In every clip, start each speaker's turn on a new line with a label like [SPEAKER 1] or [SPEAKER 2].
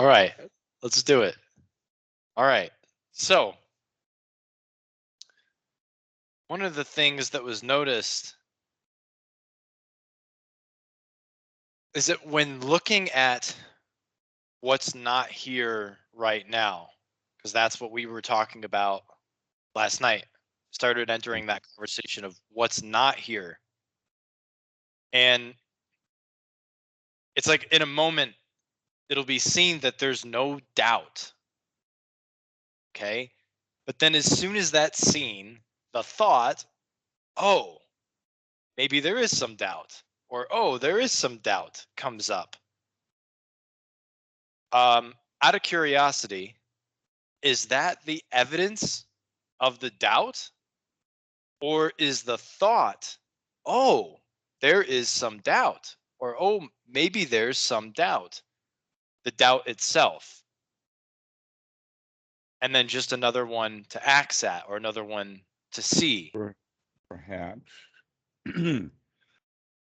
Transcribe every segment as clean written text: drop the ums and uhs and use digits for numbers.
[SPEAKER 1] All right, let's do it. All right. So, one of the things that was noticed is that when looking at what's not here right now, because that's what we were talking about last night, started entering that conversation of what's not here. And it's like in a moment, it'll be seen that there's no doubt. Okay. But then as soon as that's seen, the thought, oh, maybe there is some doubt, or oh, there is some doubt comes up. Out of curiosity, is that the evidence of the doubt? Or is the thought, oh, there is some doubt, or oh, maybe there's some doubt, the doubt itself? And then just another one to axe at, or another one to see.
[SPEAKER 2] Perhaps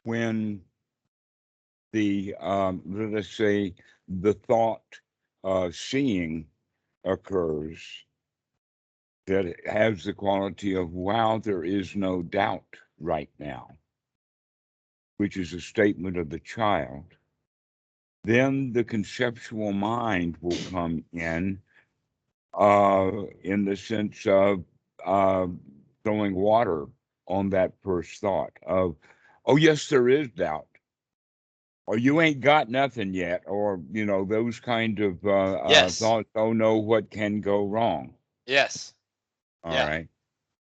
[SPEAKER 2] when the let us say the thought seeing occurs, that it has the quality of, wow, there is no doubt right now, which is a statement of the child, then the conceptual mind will come in the sense of uh, throwing water on that first thought of, oh, yes, there is doubt, or you ain't got nothing yet, or, those kind of
[SPEAKER 1] Yes.
[SPEAKER 2] thoughts, oh, no, what can go wrong?
[SPEAKER 1] Yes.
[SPEAKER 2] All
[SPEAKER 1] Yeah.
[SPEAKER 2] right.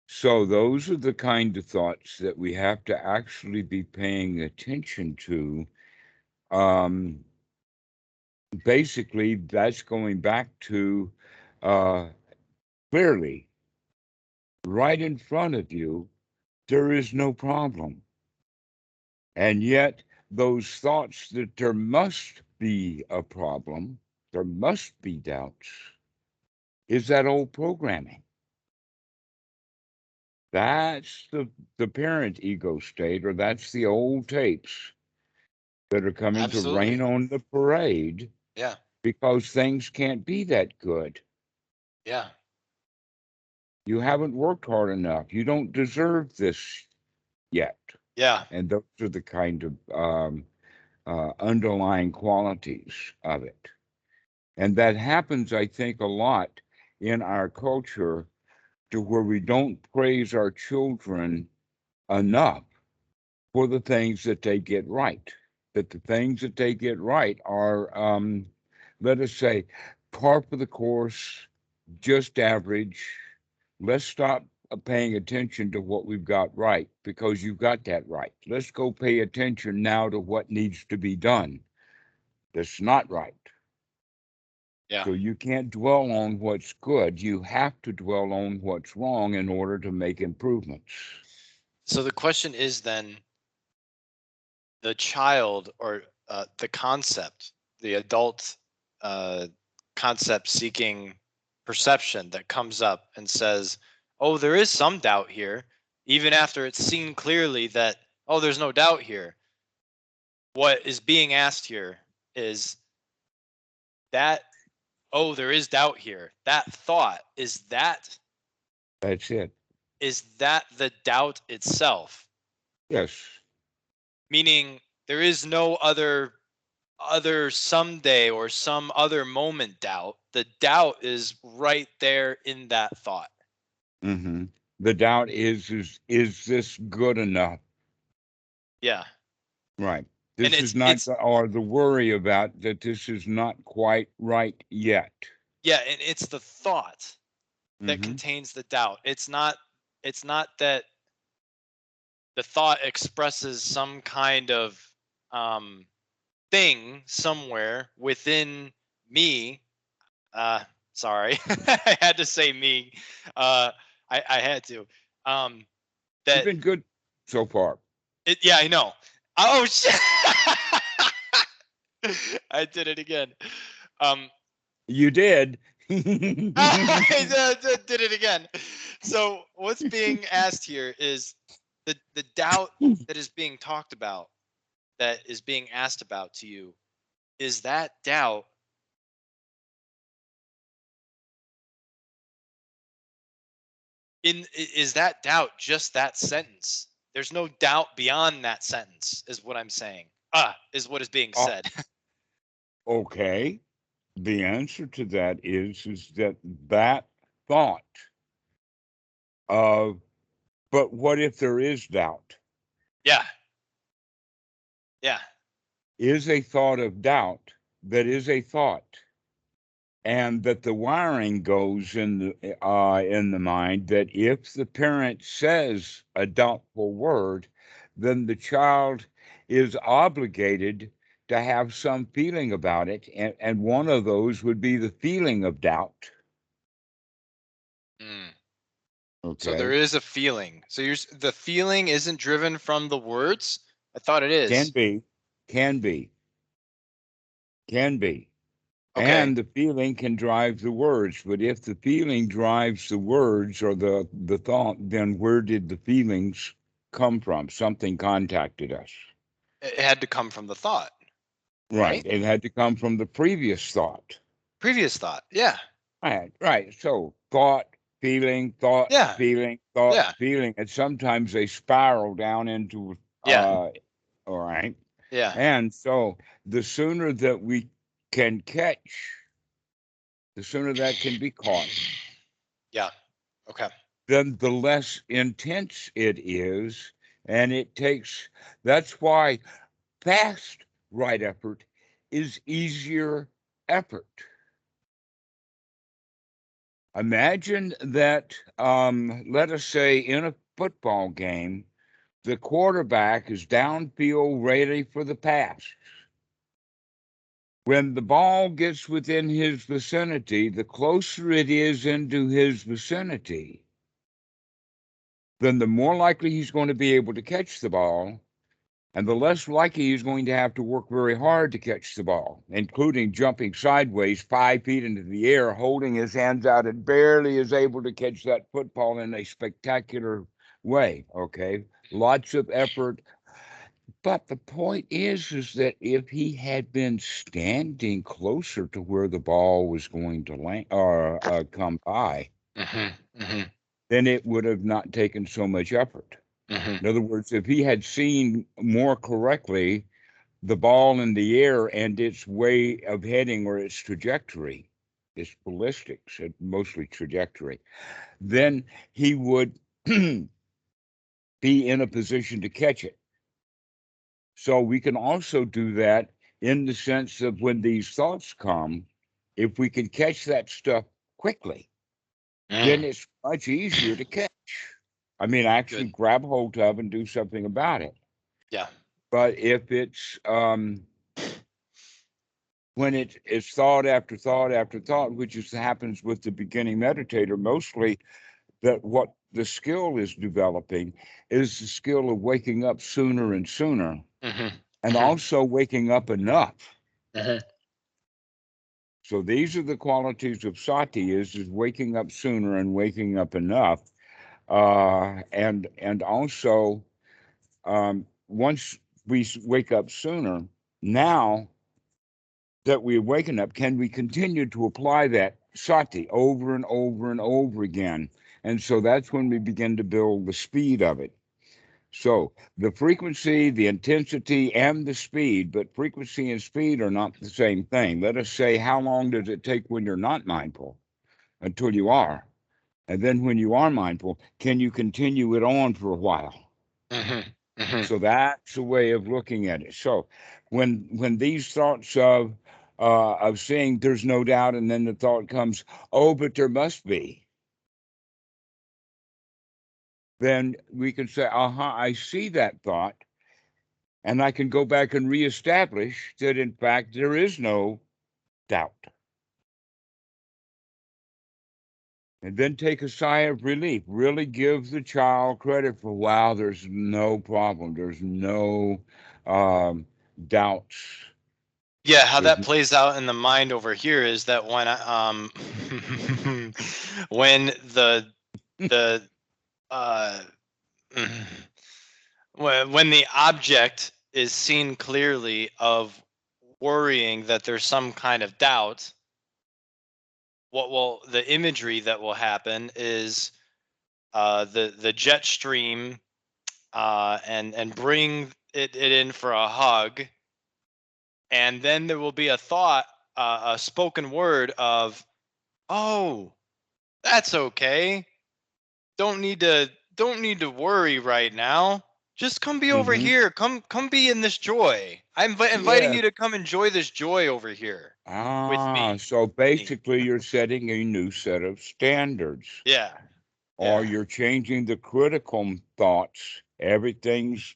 [SPEAKER 2] So those are the kind of thoughts that we have to actually be paying attention to. Um, Basically, that's going back to uh, clearly, right in front of you, there is no problem. And yet, those thoughts that there must be a problem, there must be doubts, is that old programming. That's the parent ego state, or that's the old tapes that are coming to
[SPEAKER 1] Absolutely.
[SPEAKER 2] rain on the parade
[SPEAKER 1] Yeah.
[SPEAKER 2] because things can't be that good.
[SPEAKER 1] Yeah.
[SPEAKER 2] You haven't worked hard enough. You don't deserve this yet.
[SPEAKER 1] Yeah.
[SPEAKER 2] And those are the kind of underlying qualities of it. And that happens, I think, a lot in our culture, to where we don't praise our children enough for the things that they get right. That the things that they get right are, let us say, par for the course, just average. Let's stop paying attention to what we've got right, because you've got that right. Let's go pay attention now to what needs to be done that's not right.
[SPEAKER 1] Yeah.
[SPEAKER 2] So you can't dwell on what's good. You have to dwell on what's wrong in order to make improvements.
[SPEAKER 1] So the question is then, the child, or the concept, the adult uh, concept seeking perception that comes up and says, oh, there is some doubt here, even after it's seen clearly that, oh, there's no doubt here. What is being asked here is that, oh, there is doubt here. That thought,
[SPEAKER 2] That's it.
[SPEAKER 1] is that the doubt itself?
[SPEAKER 2] Yes.
[SPEAKER 1] Meaning there is no other someday or some other moment doubt. The doubt is right there in that thought.
[SPEAKER 2] Hmm. The doubt is this good enough?
[SPEAKER 1] Yeah.
[SPEAKER 2] Right.
[SPEAKER 1] And
[SPEAKER 2] This is not, or the worry about that this is not quite right yet.
[SPEAKER 1] and it's the thought that
[SPEAKER 2] Hmm.
[SPEAKER 1] contains the doubt. It's not that the thought expresses some kind of um thing somewhere within me. uh Sorry. I had to say me. I had to. um
[SPEAKER 2] You've
[SPEAKER 1] that
[SPEAKER 2] been good so far.
[SPEAKER 1] Yeah, I know. Oh shit. I did it again. Um,
[SPEAKER 2] You did.
[SPEAKER 1] I did it again. So what's being asked here is the doubt that is being talked about, that is being asked about to you, is that doubt Is that doubt just that sentence? There's no doubt beyond that sentence, is what I'm saying. Is what is being
[SPEAKER 2] Uh,
[SPEAKER 1] said.
[SPEAKER 2] okay. The answer to that is that that thought of, but what if there is doubt?
[SPEAKER 1] Yeah. Yeah.
[SPEAKER 2] Is a thought of doubt that is a thought, and that the wiring goes in the mind that if the parent says a doubtful word, then the child is obligated to have some feeling about it, and one of those would be the feeling of doubt.
[SPEAKER 1] Mm. So there
[SPEAKER 2] Okay.
[SPEAKER 1] is a feeling. So the feeling isn't driven from the words? I thought it
[SPEAKER 2] Can
[SPEAKER 1] is.
[SPEAKER 2] be, can be, can be.
[SPEAKER 1] Okay.
[SPEAKER 2] And the feeling can drive the words. But if the feeling drives the words or the thought, then where did the feelings come from? Something contacted us.
[SPEAKER 1] It had to come from the thought,
[SPEAKER 2] Right.
[SPEAKER 1] right?
[SPEAKER 2] It had to come from the previous thought.
[SPEAKER 1] Previous thought. Yeah.
[SPEAKER 2] Right. Right. So thought,
[SPEAKER 1] Yeah. Yeah.
[SPEAKER 2] feeling. And sometimes they spiral down into
[SPEAKER 1] Yeah.
[SPEAKER 2] all right.
[SPEAKER 1] Yeah.
[SPEAKER 2] And so the sooner that we can catch, the sooner that can be caught,
[SPEAKER 1] Yeah. Okay.
[SPEAKER 2] then the less intense it is. And it takes, that's why fast right effort is easier effort. Imagine that, let us say in a football game, the quarterback is downfield ready for the pass. When the ball gets within his vicinity, the closer it is into his vicinity, then the more likely he's going to be able to catch the ball, and the less likely he's going to have to work very hard to catch the ball, including jumping sideways 5 feet into the air, holding his hands out, and barely is able to catch that football in a spectacular way. Okay. Lots of effort. But the point is that if he had been standing closer to where the ball was going to land or come by,
[SPEAKER 1] Mm-hmm. Mm-hmm.
[SPEAKER 2] then it would have not taken so much effort.
[SPEAKER 1] Mm-hmm.
[SPEAKER 2] In other words, if he had seen more correctly the ball in the air and its way of heading or its trajectory, its ballistics, mostly trajectory, then he would be in a position to catch it. So we can also do that in the sense of when these thoughts come, if we can catch that stuff quickly, then
[SPEAKER 1] Mm.
[SPEAKER 2] it's much easier to catch. I mean, actually
[SPEAKER 1] Good.
[SPEAKER 2] grab hold of and do something about it.
[SPEAKER 1] Yeah.
[SPEAKER 2] But if it's when it's thought after thought after thought, which is happens with the beginning meditator mostly, that what the skill is developing is the skill of waking up sooner and sooner,
[SPEAKER 1] Mm-hmm.
[SPEAKER 2] and
[SPEAKER 1] Mm-hmm.
[SPEAKER 2] also waking up enough.
[SPEAKER 1] Mm-hmm.
[SPEAKER 2] So these are the qualities of sati: is waking up sooner and waking up enough, and also once we wake up sooner, now that we awaken up, can we continue to apply that sati over and over and over again? And so that's when we begin to build the speed of it. So the frequency, the intensity, and the speed, but frequency and speed are not the same thing. Let us say, how long does it take when you're not mindful until you are? And then when you are mindful, can you continue it on for a while?
[SPEAKER 1] Mm-hmm. Mm-hmm.
[SPEAKER 2] So that's a way of looking at it. So when these thoughts of saying there's no doubt, and then the thought comes, oh, but there must be, then we can say, uh-huh, I see that thought, and I can go back and reestablish that in fact there is no doubt. And then take a sigh of relief. Really give the child credit for, wow, there's no problem. There's no doubts.
[SPEAKER 1] Yeah, how
[SPEAKER 2] There's
[SPEAKER 1] that plays out in the mind over here is that when when the uh when the object is seen clearly of worrying that there's some kind of doubt, what will the imagery that will happen is the jet stream, and bring it in for a hug, and then there will be a thought, a spoken word of, oh, that's okay. Don't need to worry right now. Just come be over
[SPEAKER 2] Mm-hmm.
[SPEAKER 1] here. Come be in this joy. I'm inviting
[SPEAKER 2] Yeah.
[SPEAKER 1] you to come enjoy this joy over here with me.
[SPEAKER 2] So basically, you're setting a new set of standards,
[SPEAKER 1] Yeah.
[SPEAKER 2] or
[SPEAKER 1] Yeah.
[SPEAKER 2] you're changing the critical thoughts. Everything's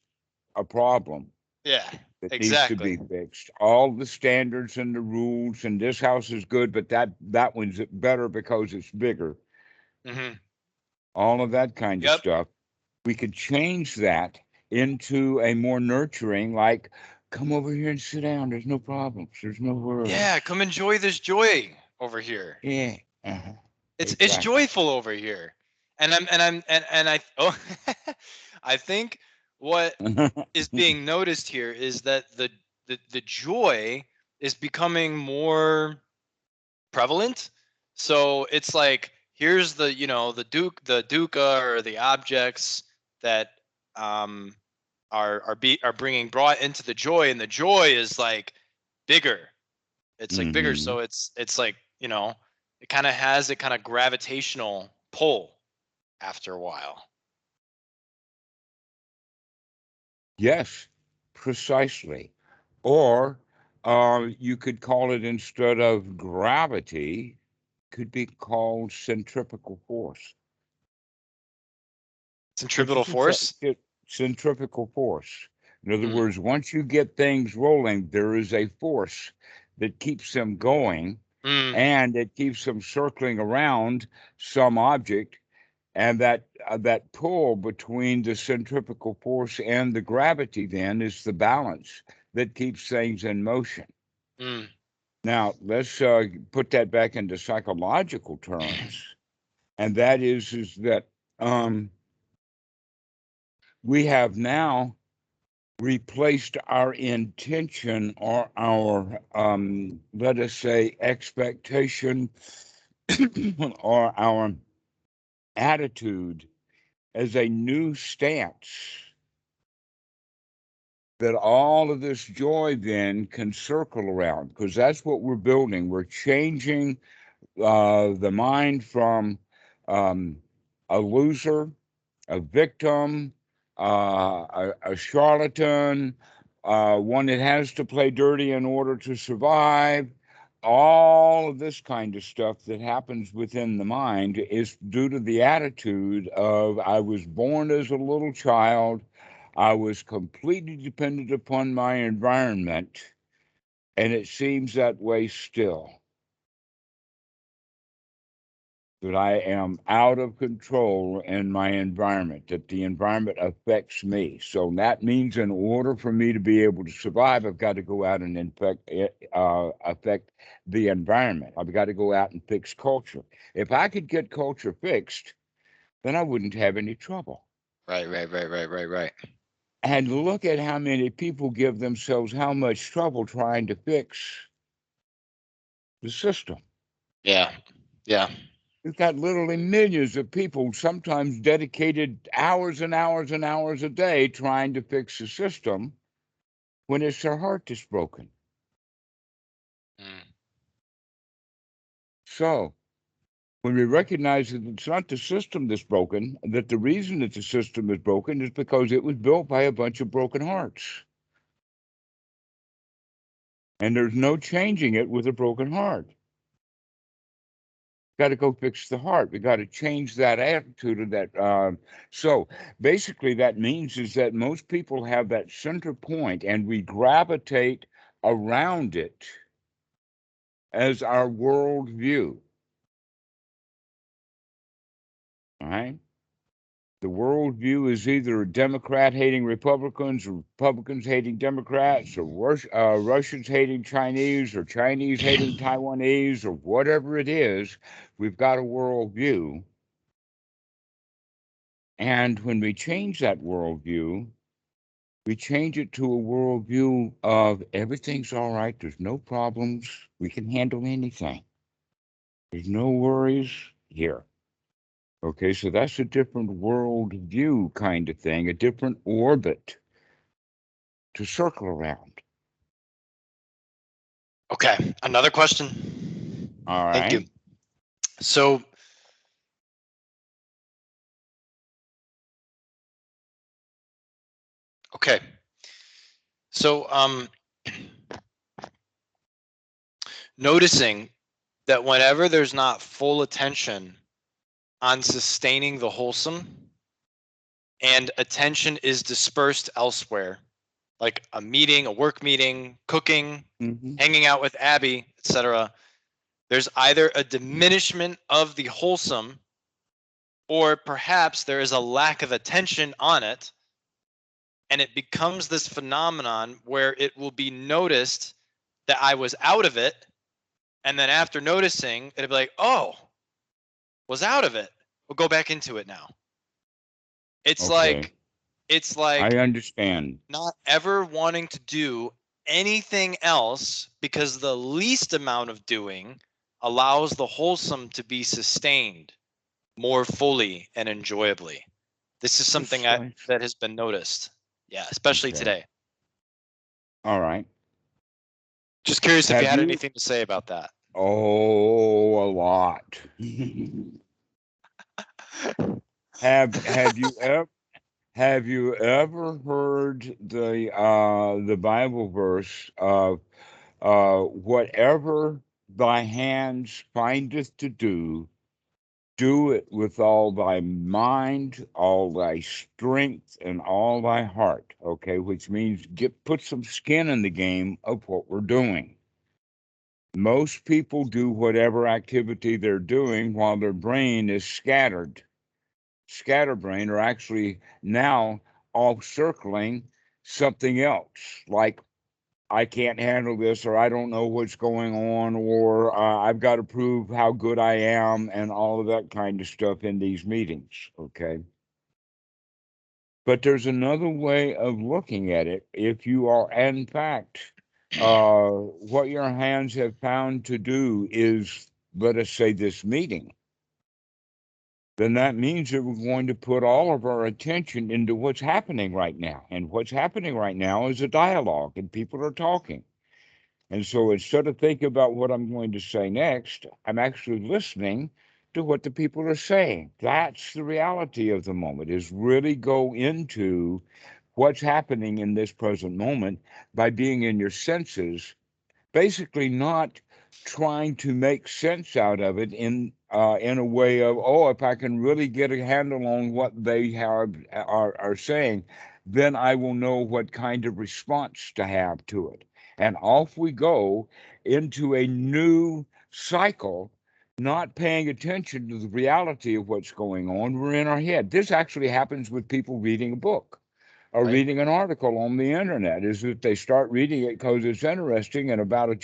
[SPEAKER 2] a problem
[SPEAKER 1] Yeah.
[SPEAKER 2] that needs to be
[SPEAKER 1] Exactly.
[SPEAKER 2] fixed. All the standards and the rules, and this house is good, but that one's better because it's bigger.
[SPEAKER 1] Mm-hmm.
[SPEAKER 2] All of that kind of
[SPEAKER 1] Yep.
[SPEAKER 2] stuff. We could change that into a more nurturing, like, come over here and sit down. There's no problems. There's no worries.
[SPEAKER 1] Yeah. Come enjoy this joy over here.
[SPEAKER 2] Yeah. Uh-huh.
[SPEAKER 1] It's
[SPEAKER 2] Exactly.
[SPEAKER 1] joyful over here. And I oh I think what is being noticed here is that the joy is becoming more prevalent. So it's like, here's the dukkha, or the objects that um are bringing brought into the joy, and the joy is like bigger. It's like bigger,
[SPEAKER 2] Hmm.
[SPEAKER 1] so it's like, it kind of has a kind of gravitational pull after a while.
[SPEAKER 2] Yes, precisely. Or you could call it, instead of gravity, could be called centripetal force, which
[SPEAKER 1] Centripetal
[SPEAKER 2] is
[SPEAKER 1] force.
[SPEAKER 2] centripetal force. In other
[SPEAKER 1] Mm,
[SPEAKER 2] words, once you get things rolling, there is a force that keeps them going,
[SPEAKER 1] mm,
[SPEAKER 2] and it keeps them circling around some object, and that pull between the centripetal force and the gravity then is the balance that keeps things in motion.
[SPEAKER 1] mm.
[SPEAKER 2] Now let's put that back into psychological terms, and that is that um, we have now replaced our intention, or our let us say expectation, or our attitude, as a new stance that all of this joy then can circle around, because that's what we're building. We're changing the mind from um, a loser, a victim, a charlatan, one that has to play dirty in order to survive. All of this kind of stuff that happens within the mind is due to the attitude of, I was born as a little child, I was completely dependent upon my environment, and it seems that way still. That I am out of control in my environment, that the environment affects me. So that means, in order for me to be able to survive, I've got to go out and affect the environment. I've got to go out and fix culture. If I could get culture fixed, then I wouldn't have any trouble.
[SPEAKER 1] Right, right, right, right, right, right.
[SPEAKER 2] And look at how many people give themselves how much trouble trying to fix the system.
[SPEAKER 1] Yeah. Yeah.
[SPEAKER 2] We've got literally millions of people, sometimes dedicated hours and hours and hours a day trying to fix the system, when it's their heart that's broken.
[SPEAKER 1] Mm,
[SPEAKER 2] So when we recognize that it's not the system that's broken, that the reason that the system is broken is because it was built by a bunch of broken hearts. And there's no changing it with a broken heart. Got to go fix the heart. We got to change that attitude of that. So basically, that means is that most people have that center point, and we gravitate around it as our worldview. All right. The worldview is either Democrat hating Republicans, or Republicans hating Democrats, or Russians hating Chinese, or Chinese hating Taiwanese, or whatever it is. We've got a worldview. And when we change that worldview, we change it to a worldview of everything's all right, there's no problems, we can handle anything. There's no worries here. Okay, so that's a different world view kind of thing, a different orbit to circle around.
[SPEAKER 1] Okay, another question.
[SPEAKER 2] All
[SPEAKER 1] Thank you.
[SPEAKER 2] right.
[SPEAKER 1] So, okay. So, noticing that whenever there's not full attention on sustaining the wholesome and attention is dispersed elsewhere, like a meeting, a work meeting, cooking,
[SPEAKER 2] Mm-hmm.
[SPEAKER 1] hanging out with Abby, etc., there's either a diminishment of the wholesome or perhaps there is a lack of attention on it, and it becomes this phenomenon where it will be noticed that I was out of it, and then after noticing it'll be like, oh, was out of it, we'll go back into it now. it's
[SPEAKER 2] Okay.
[SPEAKER 1] like it's
[SPEAKER 2] I
[SPEAKER 1] like
[SPEAKER 2] understand.
[SPEAKER 1] not ever wanting to do anything else because the least amount of doing allows the wholesome to be sustained more fully and enjoyably. This is something
[SPEAKER 2] Precisely.
[SPEAKER 1] that has been noticed. Yeah, especially
[SPEAKER 2] Okay.
[SPEAKER 1] today.
[SPEAKER 2] All right.
[SPEAKER 1] Just curious if you
[SPEAKER 2] Have
[SPEAKER 1] had
[SPEAKER 2] you?
[SPEAKER 1] anything to say about that.
[SPEAKER 2] Oh, a lot. Have you ever heard the Bible verse of whatever thy hands findeth to do, do it with all thy mind, all thy strength, and all thy heart. Okay, which means put some skin in the game of what we're doing. Most people do whatever activity they're doing while their brain is scatterbrain, or actually now all circling something else, like I can't handle this, or I don't know what's going on, or I've got to prove how good I am, and all of that kind of stuff in these meetings. Okay. But there's another way of looking at it. If you are, in fact, what your hands have found to do is, let us say, this meeting, then that means that we're going to put all of our attention into what's happening right now. And what's happening right now is a dialogue, and people are talking. And so instead of thinking about what I'm going to say next, I'm actually listening to what the people are saying. That's the reality of the moment, is really go into what's happening in this present moment by being in your senses, basically not trying to make sense out of it in a way of, oh, if I can really get a handle on what they are saying, then I will know what kind of response to have to it. And off we go into a new cycle, not paying attention to the reality of what's going on. We're in our head. This actually happens with people reading a book or
[SPEAKER 1] Right?
[SPEAKER 2] reading an article on the internet, is that they start reading it because it's interesting, and about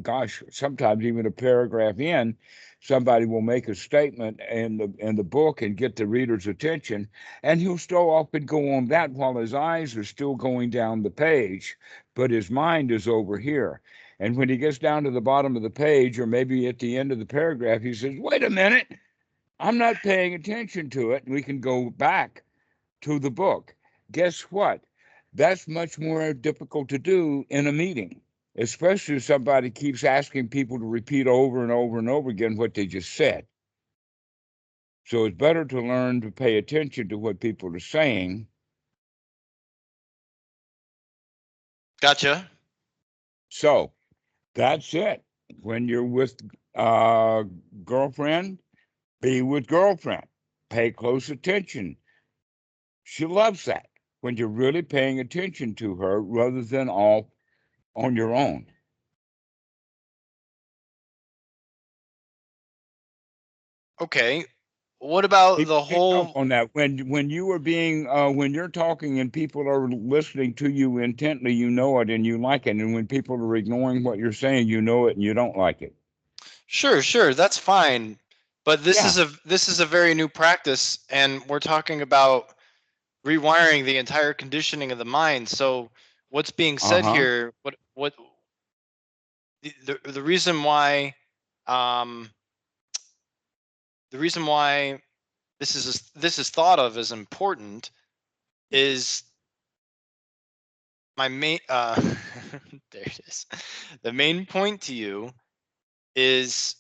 [SPEAKER 2] gosh, sometimes even a paragraph in, somebody will make a statement in the book and get the reader's attention, and he'll still off and go on that while his eyes are still going down the page, but his mind is over here. And when he gets down to the bottom of the page, or maybe at the end of the paragraph, he says, wait a minute, I'm not paying attention to it. And we can go back to the book. Guess what? That's much more difficult to do in a meeting, especially if somebody keeps asking people to repeat over and over and over again what they just said. So it's better to learn to pay attention to what people are saying.
[SPEAKER 1] Gotcha.
[SPEAKER 2] So that's it. When you're with uh, girlfriend, be with girlfriend. Pay close attention. She loves that when you're really paying attention to her rather than all on your own.
[SPEAKER 1] Okay. What about
[SPEAKER 2] People
[SPEAKER 1] the
[SPEAKER 2] need help
[SPEAKER 1] whole?
[SPEAKER 2] on that. When you are being when you're talking and people are listening to you intently, you know it and you like it. And when people are ignoring what you're saying, you know it and you don't like it.
[SPEAKER 1] Sure, sure, that's fine. But
[SPEAKER 2] Yeah.
[SPEAKER 1] this is a very new practice, and we're talking about rewiring the entire conditioning of the mind. So what's being said
[SPEAKER 2] Uh-huh.
[SPEAKER 1] here? What the reason why um the reason why this is thought of as important is my main there it is. The main point to you is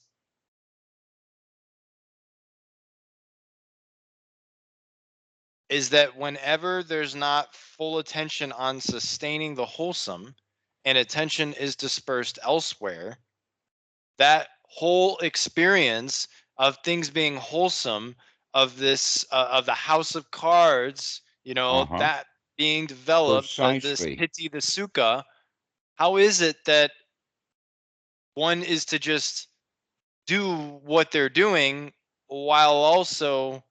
[SPEAKER 1] that whenever there's not full attention on sustaining the wholesome and attention is dispersed elsewhere, that whole experience of things being wholesome, of this of the house of cards,
[SPEAKER 2] Uh-huh.
[SPEAKER 1] that being developed, this
[SPEAKER 2] Precisely.
[SPEAKER 1] piti, the sukha, how is it that one is to just do what they're doing while also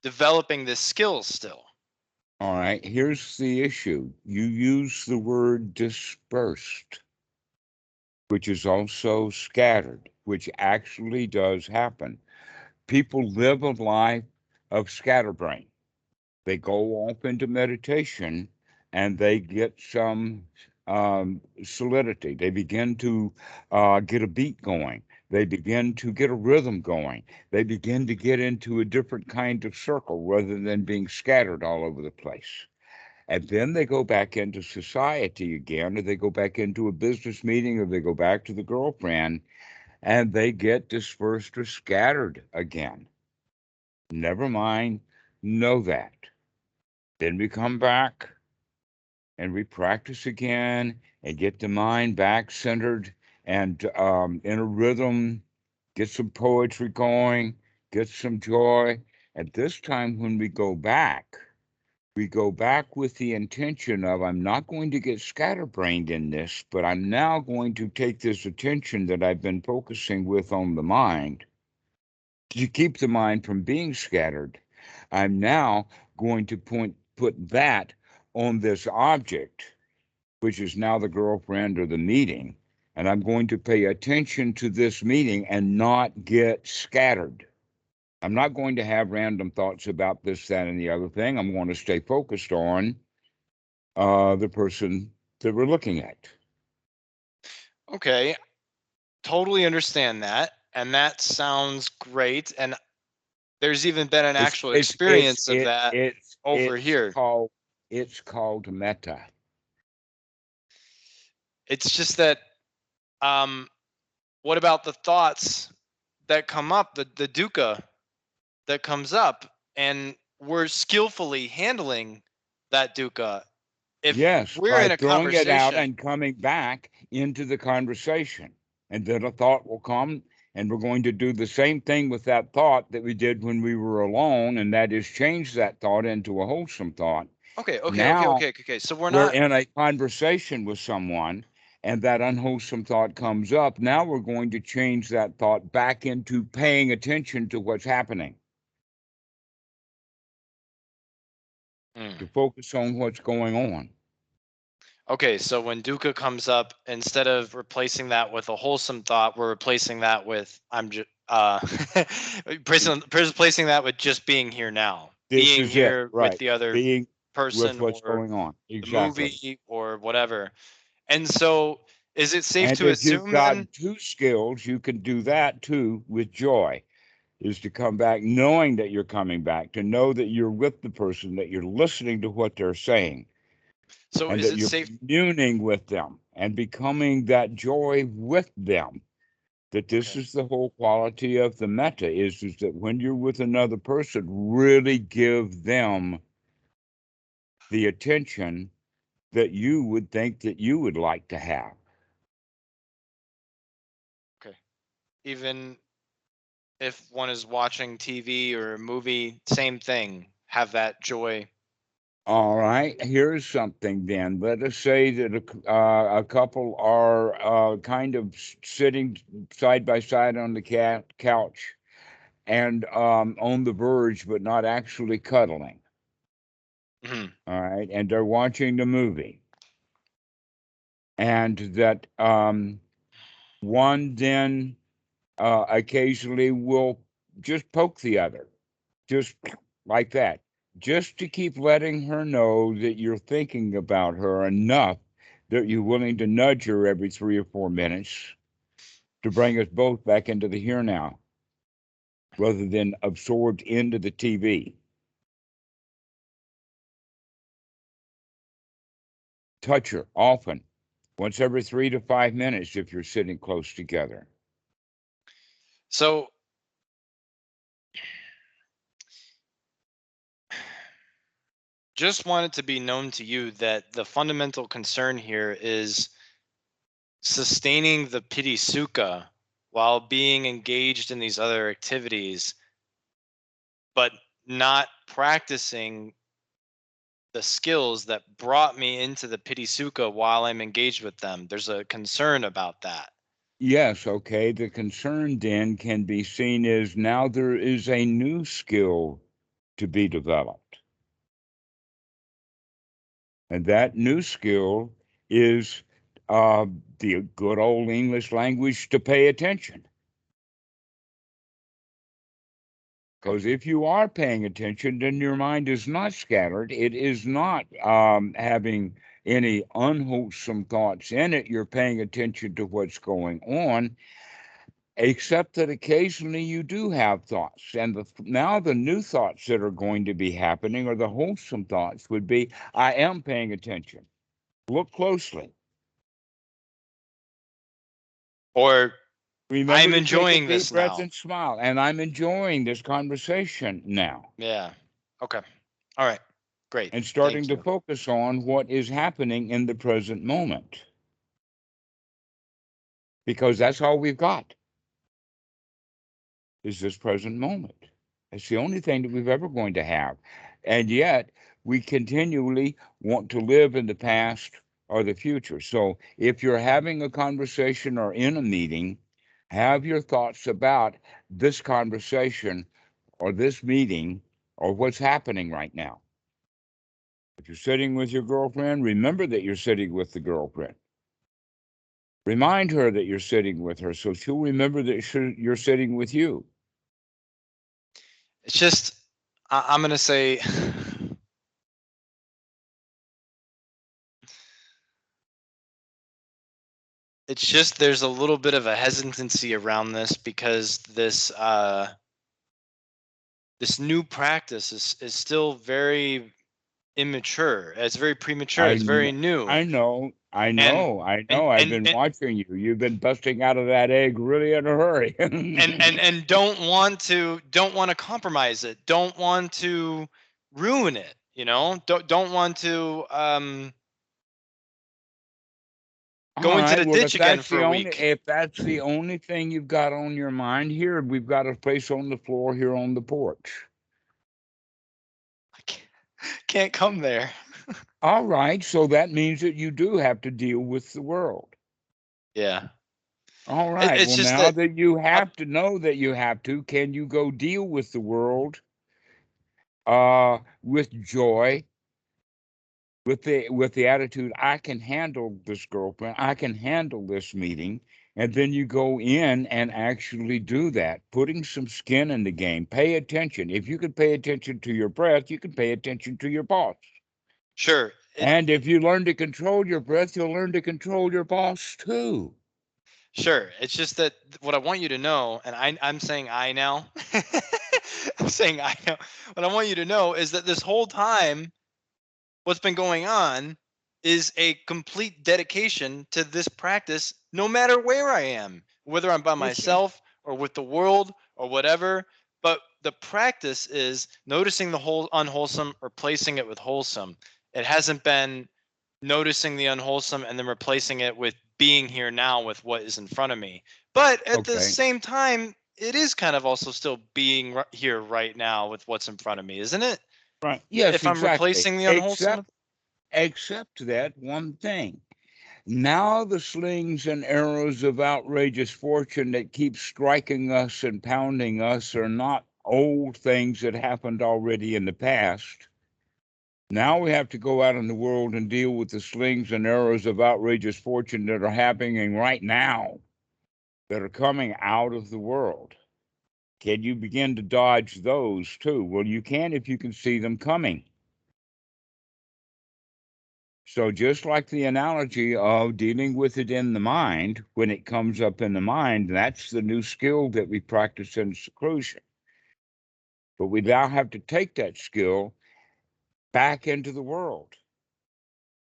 [SPEAKER 1] developing this skill still?
[SPEAKER 2] All right. Here's the issue. You use the word dispersed, which is also scattered, which actually does happen. People live a life of scatterbrain. They go off into meditation and they get some solidity. They begin to get a beat going. They begin to get a rhythm going. They begin to get into a different kind of circle rather than being scattered all over the place. And then they go back into society again, or they go back into a business meeting, or they go back to the girlfriend, and they get dispersed or scattered again. Never mind, know that. Then we come back and we practice again and get the mind back centered and in a rhythm, get some poetry going, get some joy. At this time, when we go back with the intention of, I'm not going to get scatterbrained in this, but I'm now going to take this attention that I've been focusing with on the mind to keep the mind from being scattered. I'm now going to put that on this object, which is now the girlfriend or the meeting, and I'm going to pay attention to this meeting and not get scattered. I'm not going to have random thoughts about this, that, and the other thing. I'm going to stay focused on the person that we're looking at.
[SPEAKER 1] Okay, totally understand that, and that sounds great. And there's even been an
[SPEAKER 2] It's
[SPEAKER 1] actual
[SPEAKER 2] it's it's
[SPEAKER 1] experience of
[SPEAKER 2] it
[SPEAKER 1] that
[SPEAKER 2] it's
[SPEAKER 1] over
[SPEAKER 2] it's
[SPEAKER 1] here.
[SPEAKER 2] called it's called metta.
[SPEAKER 1] It's just that, um, what about the thoughts that come up, the dukkha that comes up, and we're skillfully handling that dukkha? If
[SPEAKER 2] Yes,
[SPEAKER 1] we're
[SPEAKER 2] by
[SPEAKER 1] in a
[SPEAKER 2] throwing it out
[SPEAKER 1] conversation,
[SPEAKER 2] and coming back into the conversation. And then a thought will come, and we're going to do the same thing with that thought that we did when we were alone, and that is change that thought into a wholesome thought. Now
[SPEAKER 1] okay. So we're
[SPEAKER 2] we're
[SPEAKER 1] not
[SPEAKER 2] in a conversation with someone, and that unwholesome thought comes up. Now we're going to change that thought back into paying attention to what's happening,
[SPEAKER 1] Mm.
[SPEAKER 2] to focus on what's going on.
[SPEAKER 1] Okay, so when dukkha comes up, instead of replacing that with a wholesome thought, we're replacing that with I'm just replacing that with just being here now,
[SPEAKER 2] This
[SPEAKER 1] being
[SPEAKER 2] is it,
[SPEAKER 1] here with
[SPEAKER 2] right?
[SPEAKER 1] the other
[SPEAKER 2] Being with
[SPEAKER 1] person
[SPEAKER 2] what's
[SPEAKER 1] or
[SPEAKER 2] going on.
[SPEAKER 1] the
[SPEAKER 2] Exactly.
[SPEAKER 1] movie or whatever. And so, is it safe
[SPEAKER 2] And
[SPEAKER 1] to
[SPEAKER 2] if you've
[SPEAKER 1] assume
[SPEAKER 2] got
[SPEAKER 1] then?
[SPEAKER 2] two skills, you can do that too with joy, is to come back knowing that you're coming back, to know that you're with the person, that you're listening to what they're saying,
[SPEAKER 1] So,
[SPEAKER 2] and
[SPEAKER 1] is
[SPEAKER 2] that
[SPEAKER 1] it
[SPEAKER 2] you're
[SPEAKER 1] safe?
[SPEAKER 2] communing with them and becoming that joy with them. That this
[SPEAKER 1] Okay,
[SPEAKER 2] is the whole quality of the metta is that when you're with another person, really give them the attention that you would think that you would like to have.
[SPEAKER 1] okay. Even if one is watching TV or a movie, same thing. Have that joy.
[SPEAKER 2] All right, here's something then. Let us say that a couple are kind of sitting side by side on the couch and on the verge, but not actually cuddling.
[SPEAKER 1] Mhm.
[SPEAKER 2] All right, and they're watching the movie. And that one then occasionally will just poke the other, just like that, just to keep letting her know that you're thinking about her enough that you're willing to nudge her every 3 or 4 minutes to bring us both back into the here now. rather than absorbed into the TV. Touch her often, once every 3 to 5 minutes if you're sitting close together.
[SPEAKER 1] So just want it to be known to you that the fundamental concern here is sustaining the Piti-sukkha while being engaged in these other activities, but not practicing the skills that brought me into the Piti-sukkha while I'm engaged with them. There's a concern about that.
[SPEAKER 2] Yes, okay. The concern then can be seen as now there is a new skill to be developed. And that new skill is the good old English language to pay attention. Because if you are paying attention, then your mind is not scattered. It is not having any unwholesome thoughts in it. You're paying attention to what's going on, except that occasionally you do have thoughts. And now the new thoughts that are going to be happening, or the wholesome thoughts, would be, I am paying attention. Look closely.
[SPEAKER 1] Or
[SPEAKER 2] Remember
[SPEAKER 1] I'm
[SPEAKER 2] to take a
[SPEAKER 1] enjoying
[SPEAKER 2] deep
[SPEAKER 1] this
[SPEAKER 2] breath
[SPEAKER 1] now.
[SPEAKER 2] and smile. And I'm enjoying this conversation now.
[SPEAKER 1] Yeah. Okay. All right. Great.
[SPEAKER 2] And starting
[SPEAKER 1] Thank
[SPEAKER 2] to
[SPEAKER 1] you.
[SPEAKER 2] focus on what is happening in the present moment. Because that's all we've got is this present moment. It's the only thing that we've ever going to have. And yet we continually want to live in the past or the future. So if you're having a conversation or in a meeting, have your thoughts about this conversation or this meeting or what's happening right now. If you're sitting with your girlfriend, remember that you're sitting with the girlfriend. Remind her that you're sitting with her so she'll remember that you're sitting with you.
[SPEAKER 1] It's just, I'm going to say, it's just there's a little bit of a hesitancy around this because this new practice is still very immature. It's very premature.
[SPEAKER 2] I
[SPEAKER 1] It's very
[SPEAKER 2] know,
[SPEAKER 1] new.
[SPEAKER 2] I know, I
[SPEAKER 1] And
[SPEAKER 2] know, I
[SPEAKER 1] and
[SPEAKER 2] know. I've
[SPEAKER 1] and
[SPEAKER 2] been
[SPEAKER 1] and
[SPEAKER 2] watching you. You've been busting out of that egg really in a hurry.
[SPEAKER 1] and don't want to compromise it. Don't want to ruin it, you know? Don't want to
[SPEAKER 2] All
[SPEAKER 1] go into
[SPEAKER 2] right.
[SPEAKER 1] the
[SPEAKER 2] Well,
[SPEAKER 1] ditch again for a week.
[SPEAKER 2] if that's the only thing you've got on your mind, here we've got a place on the floor here on the porch.
[SPEAKER 1] I can't come there.
[SPEAKER 2] All right. So that means that you do have to deal with the world.
[SPEAKER 1] Yeah.
[SPEAKER 2] All right.
[SPEAKER 1] It's
[SPEAKER 2] Well,
[SPEAKER 1] just
[SPEAKER 2] now
[SPEAKER 1] that
[SPEAKER 2] that you
[SPEAKER 1] uh,
[SPEAKER 2] have to know that you have to, can you go deal with the world with joy, with the attitude, I can handle this girlfriend, I can handle this meeting, and then you go in and actually do that, putting some skin in the game. Pay attention. If you can pay attention to your breath, you can pay attention to your boss.
[SPEAKER 1] sure.
[SPEAKER 2] And if you learn to control your breath, you'll learn to control your boss too.
[SPEAKER 1] Sure. It's just that what I want you to know, and I'm saying I now, I'm saying I know. What I want you to know is that this whole time, what's been going on is a complete dedication to this practice, no matter where I am, whether I'm by
[SPEAKER 2] Yes, sir.
[SPEAKER 1] myself or with the world or whatever. But the practice is noticing the whole unwholesome, replacing it with wholesome. It hasn't been noticing the unwholesome and then replacing it with being here now with what is in front of me. But at the
[SPEAKER 2] Okay.
[SPEAKER 1] same time, it is kind of also still being here right now with what's in front of me, isn't it?
[SPEAKER 2] Right. Yes,
[SPEAKER 1] If I'm
[SPEAKER 2] exactly.
[SPEAKER 1] replacing the unwholesome with
[SPEAKER 2] Except that one thing. Now the slings and arrows of outrageous fortune that keep striking us and pounding us are not old things that happened already in the past. Now we have to go out in the world and deal with the slings and arrows of outrageous fortune that are happening right now, that are coming out of the world. Can you begin to dodge those too? Well, you can if you can see them coming. So just like the analogy of dealing with it in the mind, when it comes up in the mind, that's the new skill that we practice in seclusion. But we now have to take that skill back into the world.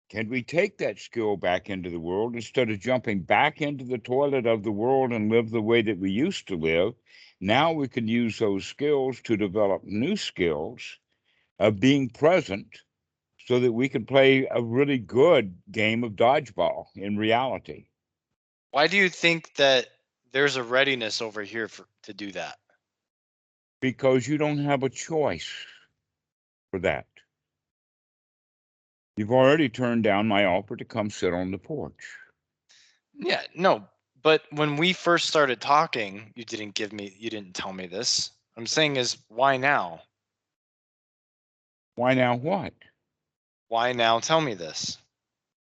[SPEAKER 2] Can we take that skill back into the world instead of jumping back into the toilet of the world and live the way that we used to live? Now we can use those skills to develop new skills of being present so that we can play a really good game of dodgeball in reality.
[SPEAKER 1] Why do you think that there's a readiness over here to do that?
[SPEAKER 2] Because you don't have a choice for that. You've already turned down my offer to come sit on the porch.
[SPEAKER 1] Yeah, no, but when we first started talking, you didn't tell me this. I'm saying is, why now?
[SPEAKER 2] Why now what?
[SPEAKER 1] Why now tell me this?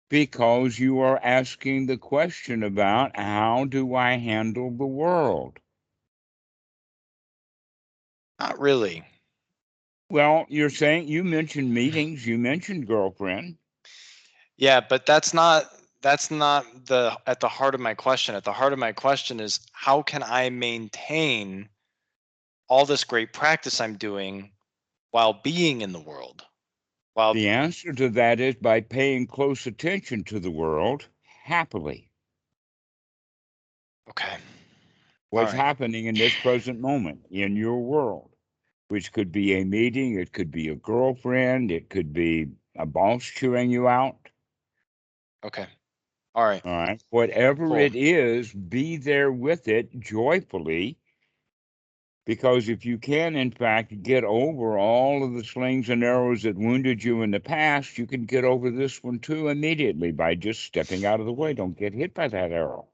[SPEAKER 2] Because you are asking the question about how do I handle the world?
[SPEAKER 1] Not really.
[SPEAKER 2] Well, you're saying you mentioned meetings, you mentioned girlfriend.
[SPEAKER 1] Yeah, but that's not the at the heart of my question. At the heart of my question is, how can I maintain all this great practice I'm doing while being in the world? While
[SPEAKER 2] The answer to that is by paying close attention to the world happily.
[SPEAKER 1] Okay. All
[SPEAKER 2] What's
[SPEAKER 1] right.
[SPEAKER 2] happening in this present moment in your world, which could be a meeting, it could be a girlfriend, it could be a boss chewing you out.
[SPEAKER 1] Okay. All right.
[SPEAKER 2] All right. Whatever
[SPEAKER 1] Cool.
[SPEAKER 2] it is, be there with it joyfully. Because if you can, in fact, get over all of the slings and arrows that wounded you in the past, you can get over this one too immediately by just stepping out of the way. Don't get hit by that arrow.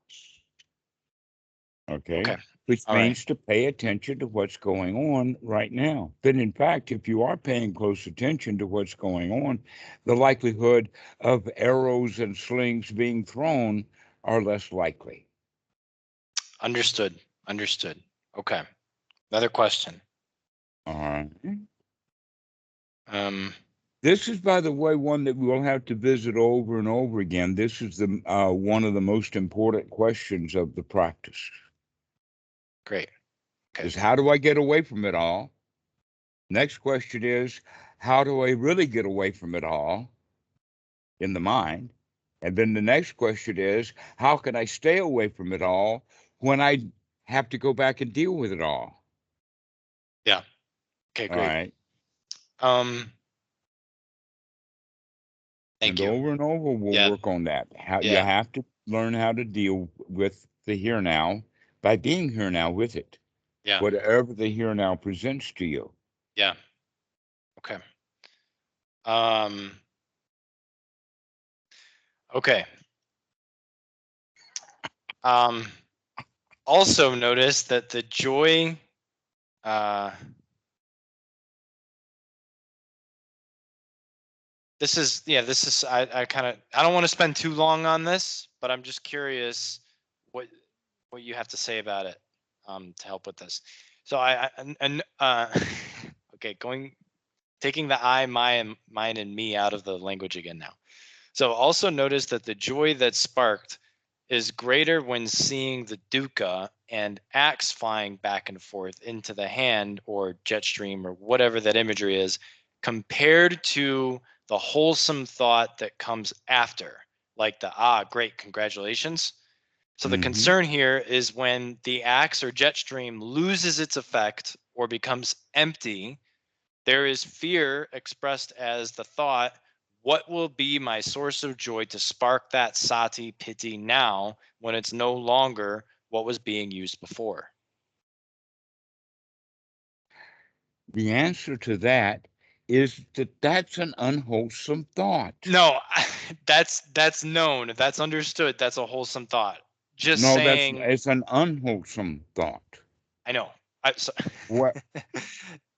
[SPEAKER 2] Okay.
[SPEAKER 1] Okay.
[SPEAKER 2] Which
[SPEAKER 1] All right.
[SPEAKER 2] means to pay attention to what's going on right now. But in fact, if you are paying close attention to what's going on, the likelihood of arrows and slings being thrown are less likely.
[SPEAKER 1] Understood. Understood. Okay. Another question.
[SPEAKER 2] All right.
[SPEAKER 1] Um,
[SPEAKER 2] This is, by the way, one that we'll have to visit over and over again. This is the one of the most important questions of the practice.
[SPEAKER 1] great. Okay.
[SPEAKER 2] Is how do I get away from it all? Next question is, how do I really get away from it all in the mind? And then the next question is, how can I stay away from it all when I have to go back and deal with it all?
[SPEAKER 1] Yeah. Okay,
[SPEAKER 2] All
[SPEAKER 1] great.
[SPEAKER 2] right.
[SPEAKER 1] Um, thank
[SPEAKER 2] And
[SPEAKER 1] you.
[SPEAKER 2] over, we'll
[SPEAKER 1] Yeah.
[SPEAKER 2] work on that. How you
[SPEAKER 1] Yeah.
[SPEAKER 2] have to learn how to deal with the here now by being here now with it,
[SPEAKER 1] Yeah.
[SPEAKER 2] whatever the here now presents to you.
[SPEAKER 1] Yeah. Okay. Um, okay. Um, also notice that the joy, uh, this is, I kind of, I don't want to spend too long on this, but I'm just curious what, what you have to say about it, to help with this. So okay, taking the I, my, and mine and me out of the language again now. So also notice that the joy that's sparked is greater when seeing the dukkha and axe flying back and forth into the hand or jet stream or whatever that imagery is, compared to the wholesome thought that comes after, like the great, congratulations. So the
[SPEAKER 2] Mm-hmm.
[SPEAKER 1] concern here is when the axe or jet stream loses its effect or becomes empty, there is fear expressed as the thought, what will be my source of joy to spark that sati piti now when it's no longer what was being used before?
[SPEAKER 2] The answer to that is that that's an unwholesome thought.
[SPEAKER 1] No, that's known. That's understood. That's a wholesome thought. Just
[SPEAKER 2] No,
[SPEAKER 1] saying,
[SPEAKER 2] it's an unwholesome thought.
[SPEAKER 1] I know. So,
[SPEAKER 2] What?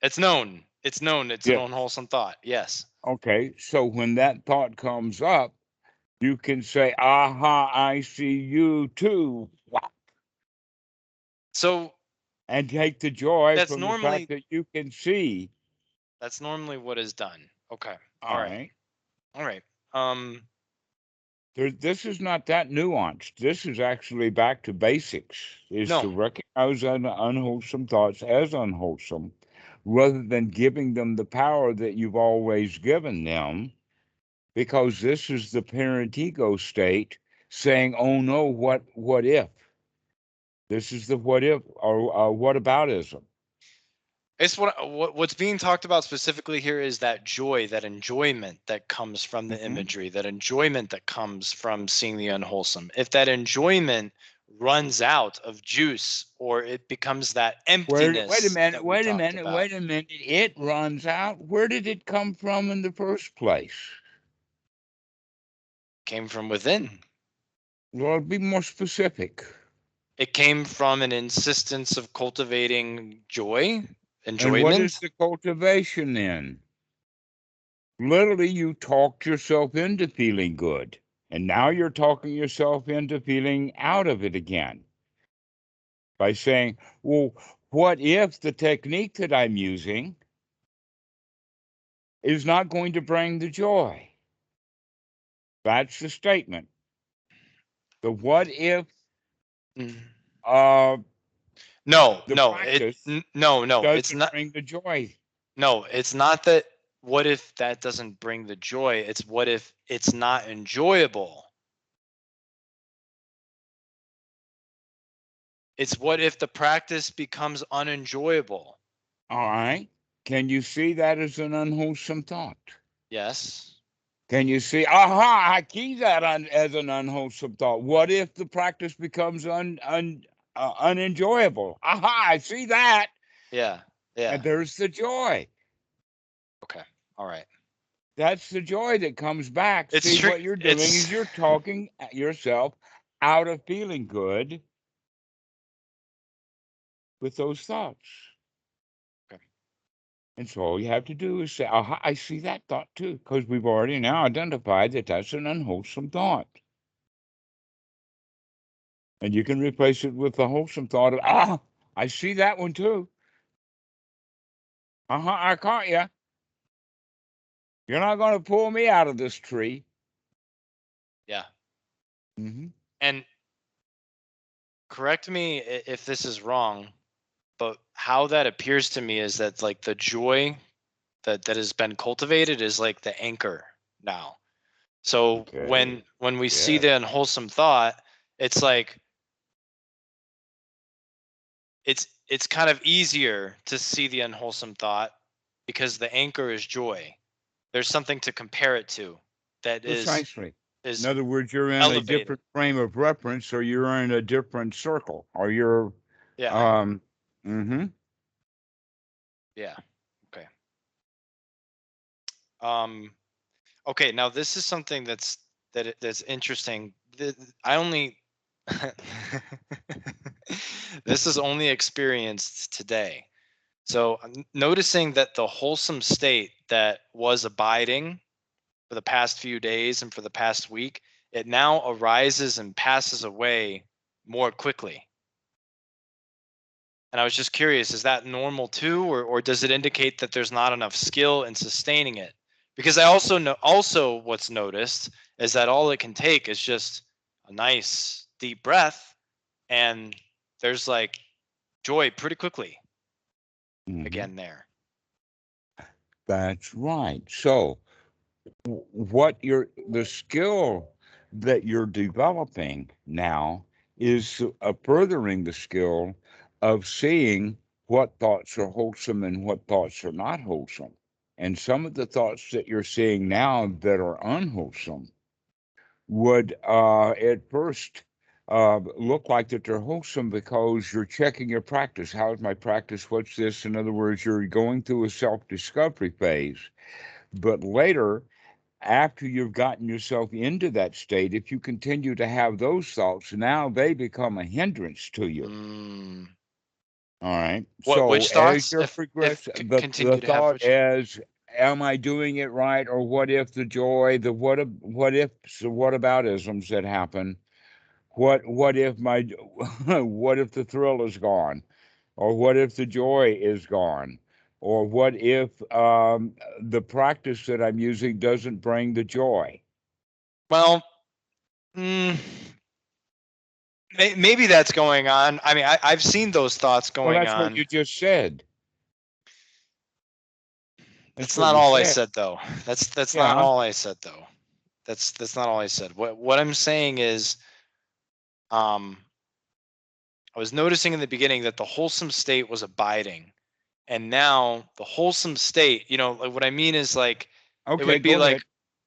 [SPEAKER 1] it's known. It's known. It's an
[SPEAKER 2] Yeah.
[SPEAKER 1] unwholesome thought. Yes.
[SPEAKER 2] Okay. So when that thought comes up, you can say, "Aha, I see you too,"
[SPEAKER 1] So
[SPEAKER 2] and take the joy
[SPEAKER 1] that's
[SPEAKER 2] from the fact
[SPEAKER 1] normally
[SPEAKER 2] that you can see.
[SPEAKER 1] that's normally what is done. Okay. All
[SPEAKER 2] All
[SPEAKER 1] right.
[SPEAKER 2] right.
[SPEAKER 1] All right. Um.
[SPEAKER 2] This is not that nuanced. This is actually back to basics, is
[SPEAKER 1] No.
[SPEAKER 2] to recognize unwholesome thoughts as unwholesome, rather than giving them the power that you've always given them, because this is the parent ego state saying, oh no, what if? This is the what if or what aboutism.
[SPEAKER 1] It's what's being talked about specifically here is that joy, that enjoyment that comes from the imagery, that enjoyment that comes from seeing the unwholesome. If that enjoyment runs out of juice, or it becomes that emptiness.
[SPEAKER 2] Wait a minute,
[SPEAKER 1] wait
[SPEAKER 2] a minute. It runs out. Where did it come from in the first place?
[SPEAKER 1] Came from within.
[SPEAKER 2] Well, be more specific.
[SPEAKER 1] It came from an insistence of cultivating joy, enjoyment.
[SPEAKER 2] And what is the cultivation then? Literally, you talked yourself into feeling good, and now you're talking yourself into feeling out of it again by saying, well, what if the technique that I'm using is not going to bring the joy? That's the statement. The what if
[SPEAKER 1] no,
[SPEAKER 2] practice
[SPEAKER 1] it's
[SPEAKER 2] doesn't
[SPEAKER 1] not
[SPEAKER 2] bring the joy.
[SPEAKER 1] No, it's not that. What if that doesn't bring the joy? It's what if it's not enjoyable? It's what if the practice becomes unenjoyable?
[SPEAKER 2] All right. Can you see that as an unwholesome thought?
[SPEAKER 1] Yes.
[SPEAKER 2] Can you see? Aha! I key that as an unwholesome thought. What if the practice becomes unenjoyable? Aha! I see that.
[SPEAKER 1] Yeah.
[SPEAKER 2] And there's the joy.
[SPEAKER 1] Okay. All right.
[SPEAKER 2] That's the joy that comes back.
[SPEAKER 1] It's
[SPEAKER 2] See, what you're doing is you're talking yourself out of feeling good with those thoughts.
[SPEAKER 1] Okay.
[SPEAKER 2] And so all you have to do is say, aha, I see that thought too, because we've already now identified that that's an unwholesome thought. And you can replace it with the wholesome thought of, I see that one too. I caught you. You're not going to pull me out of this tree.
[SPEAKER 1] Yeah.
[SPEAKER 2] Mm-hmm.
[SPEAKER 1] And correct me if this is wrong, but how that appears to me is that like the joy that has been cultivated is like the anchor now. So
[SPEAKER 2] Okay.
[SPEAKER 1] when we see the unwholesome thought, it's like it's kind of easier to see the unwholesome thought because the anchor is joy. There's something to compare it to that
[SPEAKER 2] Precisely.
[SPEAKER 1] is
[SPEAKER 2] In other words, you're in
[SPEAKER 1] elevated.
[SPEAKER 2] a different frame of reference, or you're in a different circle, or you're
[SPEAKER 1] mm-hmm. Yeah. Okay. Okay, now this is something that's interesting. I only this is only experienced today. So I'm noticing that the wholesome state that was abiding for the past few days and for the past week, it now arises and passes away more quickly. And I was just curious, is that normal too, or does it indicate that there's not enough skill in sustaining it? Because I also know, what's noticed is that all it can take is just a nice deep breath, and there's like joy pretty quickly again there.
[SPEAKER 2] That's right. So the skill that you're developing now is furthering the skill of seeing what thoughts are wholesome and what thoughts are not wholesome. And some of the thoughts that you're seeing now that are unwholesome would at first look like that they're wholesome because you're checking your practice. How is my practice? What's this? In other words, you're going through a self-discovery phase. But later, after you've gotten yourself into that state, if you continue to have those thoughts, now they become a hindrance to you. All right.
[SPEAKER 1] Which thoughts?
[SPEAKER 2] As you progress, the thought as, am I doing it right? Or what if the joy, the what aboutisms that happen? What if what if the thrill is gone? Or what if the joy is gone? Or what if the practice that I'm using doesn't bring the joy?
[SPEAKER 1] Well, maybe that's going on. I mean, I've seen those thoughts going on.
[SPEAKER 2] Well, that's what you just said.
[SPEAKER 1] That's
[SPEAKER 2] what
[SPEAKER 1] not
[SPEAKER 2] you
[SPEAKER 1] all I
[SPEAKER 2] said.
[SPEAKER 1] said, though. That's not
[SPEAKER 2] Yeah.
[SPEAKER 1] all I said, though. That's not all I said. What I'm saying is, um, I was noticing in the beginning that the wholesome state was abiding, and now the wholesome state, like what I mean is like, it
[SPEAKER 2] Okay,
[SPEAKER 1] would be
[SPEAKER 2] go ahead.
[SPEAKER 1] like,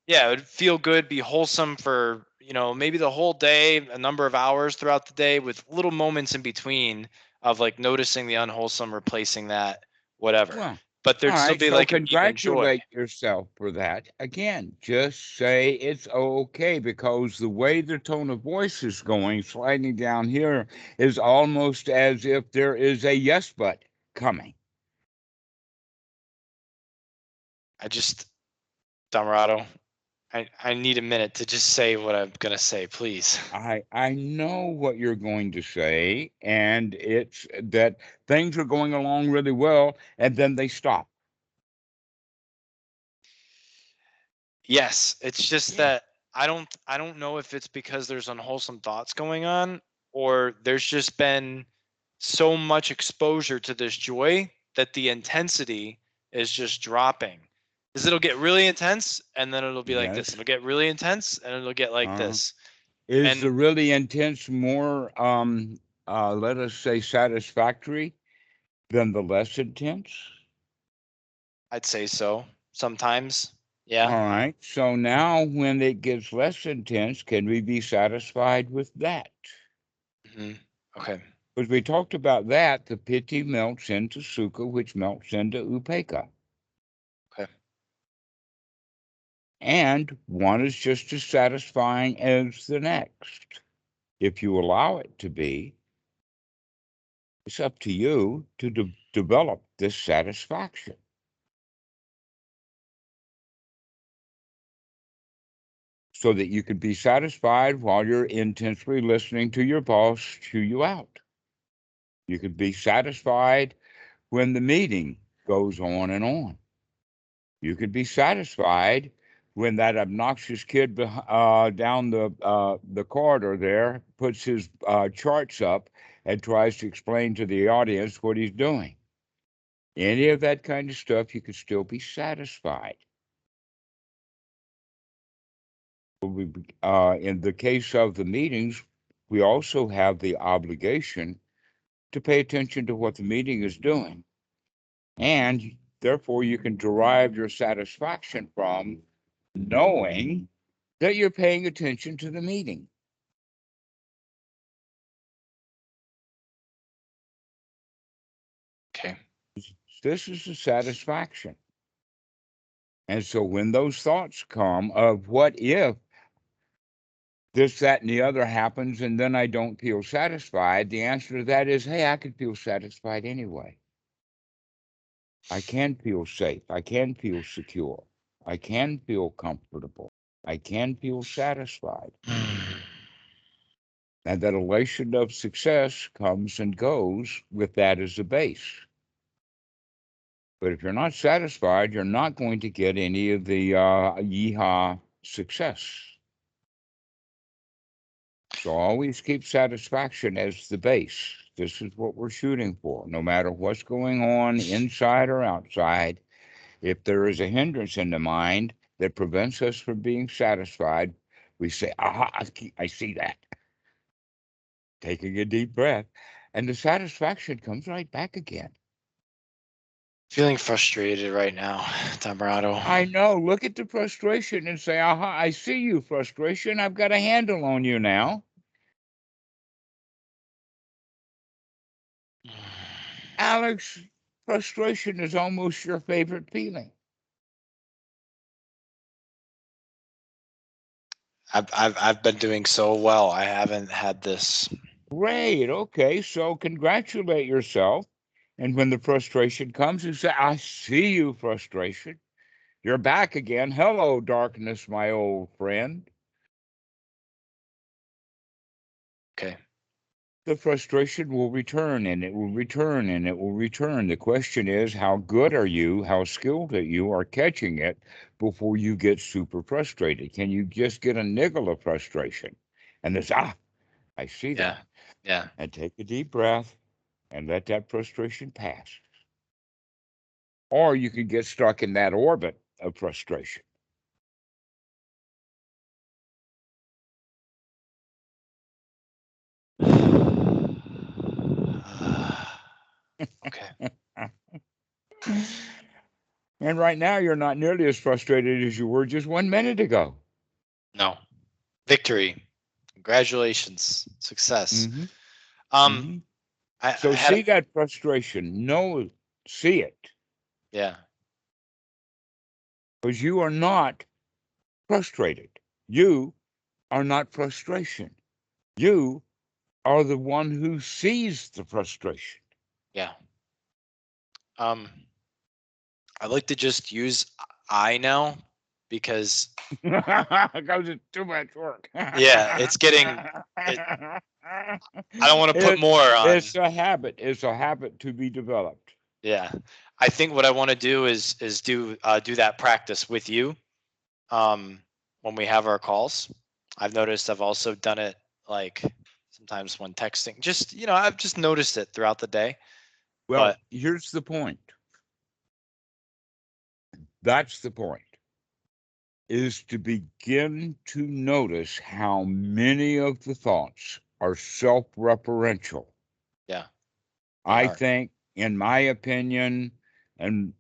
[SPEAKER 1] yeah, it would feel good, be wholesome for maybe the whole day, a number of hours throughout the day, with little moments in between of like noticing the unwholesome, replacing that, whatever.
[SPEAKER 2] Well,
[SPEAKER 1] But
[SPEAKER 2] all
[SPEAKER 1] there'd still
[SPEAKER 2] right.
[SPEAKER 1] be
[SPEAKER 2] So
[SPEAKER 1] like a deep enjoy.
[SPEAKER 2] congratulate yourself for that. Again, just say it's okay, because the way the tone of voice is going, sliding down here, is almost as if there is a yes but coming.
[SPEAKER 1] I just, Dhammarato, I need a minute to just say what I'm gonna say, please.
[SPEAKER 2] I know what you're going to say, and it's that things are going along really well, and then they stop.
[SPEAKER 1] Yes, it's just
[SPEAKER 2] Yeah.
[SPEAKER 1] that I don't know if it's because there's unwholesome thoughts going on, or there's just been so much exposure to this joy that the intensity is just dropping. Because it'll get really intense and then it'll be like this.
[SPEAKER 2] Yes.
[SPEAKER 1] It'll get really intense and it'll get like
[SPEAKER 2] Uh,
[SPEAKER 1] this.
[SPEAKER 2] is the
[SPEAKER 1] And
[SPEAKER 2] really intense more, let us say, satisfactory than the less intense?
[SPEAKER 1] I'd say so. Sometimes.
[SPEAKER 2] All
[SPEAKER 1] Yeah.
[SPEAKER 2] right. So now, when it gets less intense, can we be satisfied with that?
[SPEAKER 1] hmm Okay.
[SPEAKER 2] Because we talked about that, the piti melts into sukha, which melts into upekkha.
[SPEAKER 1] Okay.
[SPEAKER 2] And one is just as satisfying as the next. If you allow it to be, it's up to you to develop this satisfaction so that you can be satisfied while you're intensely listening to your boss chew you out. You can be satisfied when the meeting goes on and on. You can be satisfied when that obnoxious kid down the corridor there puts his charts up and tries to explain to the audience what he's doing. Any of that kind of stuff, you can still be satisfied. In the case of the meetings, we also have the obligation to pay attention to what the meeting is doing. And therefore, you can derive your satisfaction from knowing that you're paying attention to the meeting.
[SPEAKER 1] Okay.
[SPEAKER 2] This is the satisfaction. And so when those thoughts come of what if this, that, and the other happens, and then I don't feel satisfied, the answer to that is, hey, I could feel satisfied anyway. I can feel safe. I can feel secure. I can feel comfortable. I can feel satisfied. And that elation of success comes and goes with that as a base. But if you're not satisfied, you're not going to get any of the yeehaw success. So always keep satisfaction as the base. This is what we're shooting for. No matter what's going on inside or outside, if there is a hindrance in the mind that prevents us from being satisfied, we say, aha, I see that. Taking a deep breath, and the satisfaction comes right back again.
[SPEAKER 1] Feeling frustrated right now, Dhammarato.
[SPEAKER 2] I know. Look at the frustration and say, aha, I see you, frustration. I've got a handle on you now. Alex, frustration is almost your favorite feeling.
[SPEAKER 1] I've been doing so well. I haven't had this.
[SPEAKER 2] Great. Okay. So congratulate yourself. And when the frustration comes, you say, I see you, frustration. You're back again. Hello, darkness, my old friend.
[SPEAKER 1] Okay.
[SPEAKER 2] The frustration will return and it will return and it will return. The question is, how good are you? How skilled are you are catching it before you get super frustrated? Can you just get a niggle of frustration? And this, I see
[SPEAKER 1] Yeah.
[SPEAKER 2] that.
[SPEAKER 1] Yeah.
[SPEAKER 2] And take a deep breath and let that frustration pass. or you could get stuck in that orbit of frustration.
[SPEAKER 1] Okay.
[SPEAKER 2] And right now, you're not nearly as frustrated as you were just 1 minute ago.
[SPEAKER 1] No. Victory. Congratulations. Success.
[SPEAKER 2] Mm-hmm.
[SPEAKER 1] Um,
[SPEAKER 2] Mm-hmm.
[SPEAKER 1] I
[SPEAKER 2] So
[SPEAKER 1] had,
[SPEAKER 2] see that frustration. No, see it.
[SPEAKER 1] yeah.
[SPEAKER 2] Because you are not frustrated. You are not frustration. You are the one who sees the frustration.
[SPEAKER 1] Yeah. Um, I like to just use I now because
[SPEAKER 2] Because it's too much work.
[SPEAKER 1] yeah, it's getting it. I don't want to put more on.
[SPEAKER 2] It's a habit. It's a habit to be developed.
[SPEAKER 1] Yeah, I think what I want to do is do that practice with you when we have our calls. I've noticed I've also done it like sometimes when texting. Just I've just noticed it throughout the day.
[SPEAKER 2] Well,
[SPEAKER 1] But
[SPEAKER 2] here's the point. That's the point. Is to begin to notice how many of the thoughts are self-referential.
[SPEAKER 1] yeah, they
[SPEAKER 2] I
[SPEAKER 1] are.
[SPEAKER 2] think, in my opinion, and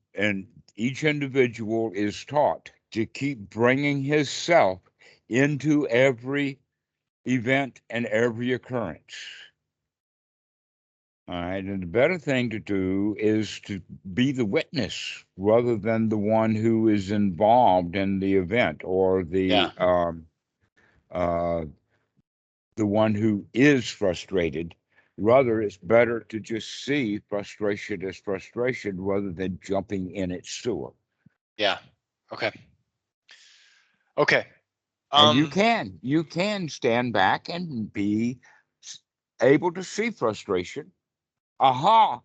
[SPEAKER 2] each individual is taught to keep bringing his self into every event and every occurrence. All right, and the better thing to do is to be the witness rather than the one who is involved in the event or
[SPEAKER 1] Yeah,
[SPEAKER 2] uh, the one who is frustrated. Rather, it's better to just see frustration as frustration rather than jumping in its sewer.
[SPEAKER 1] yeah. Okay. Okay.
[SPEAKER 2] And
[SPEAKER 1] Um.
[SPEAKER 2] you can stand back and be able to see frustration. Aha!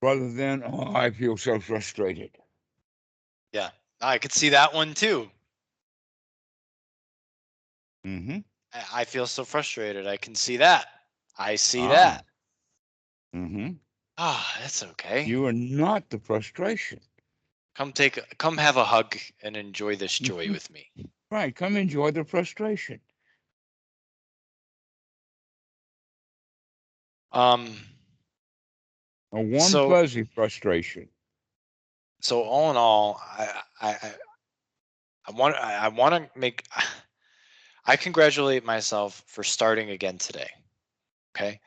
[SPEAKER 2] Rather than, oh, I feel so frustrated.
[SPEAKER 1] Yeah, I could see that one too.
[SPEAKER 2] Mm-hmm.
[SPEAKER 1] I feel so frustrated. I can see that. I see
[SPEAKER 2] Ah.
[SPEAKER 1] that.
[SPEAKER 2] Mm-hmm.
[SPEAKER 1] Ah, that's okay.
[SPEAKER 2] You are not the frustration.
[SPEAKER 1] Come have a hug and enjoy this joy
[SPEAKER 2] Mhm.
[SPEAKER 1] with me.
[SPEAKER 2] Right. Come enjoy the frustration.
[SPEAKER 1] Um.
[SPEAKER 2] A warm,
[SPEAKER 1] So
[SPEAKER 2] fuzzy frustration.
[SPEAKER 1] all in all, I want to make. I congratulate myself for starting again today. Okay.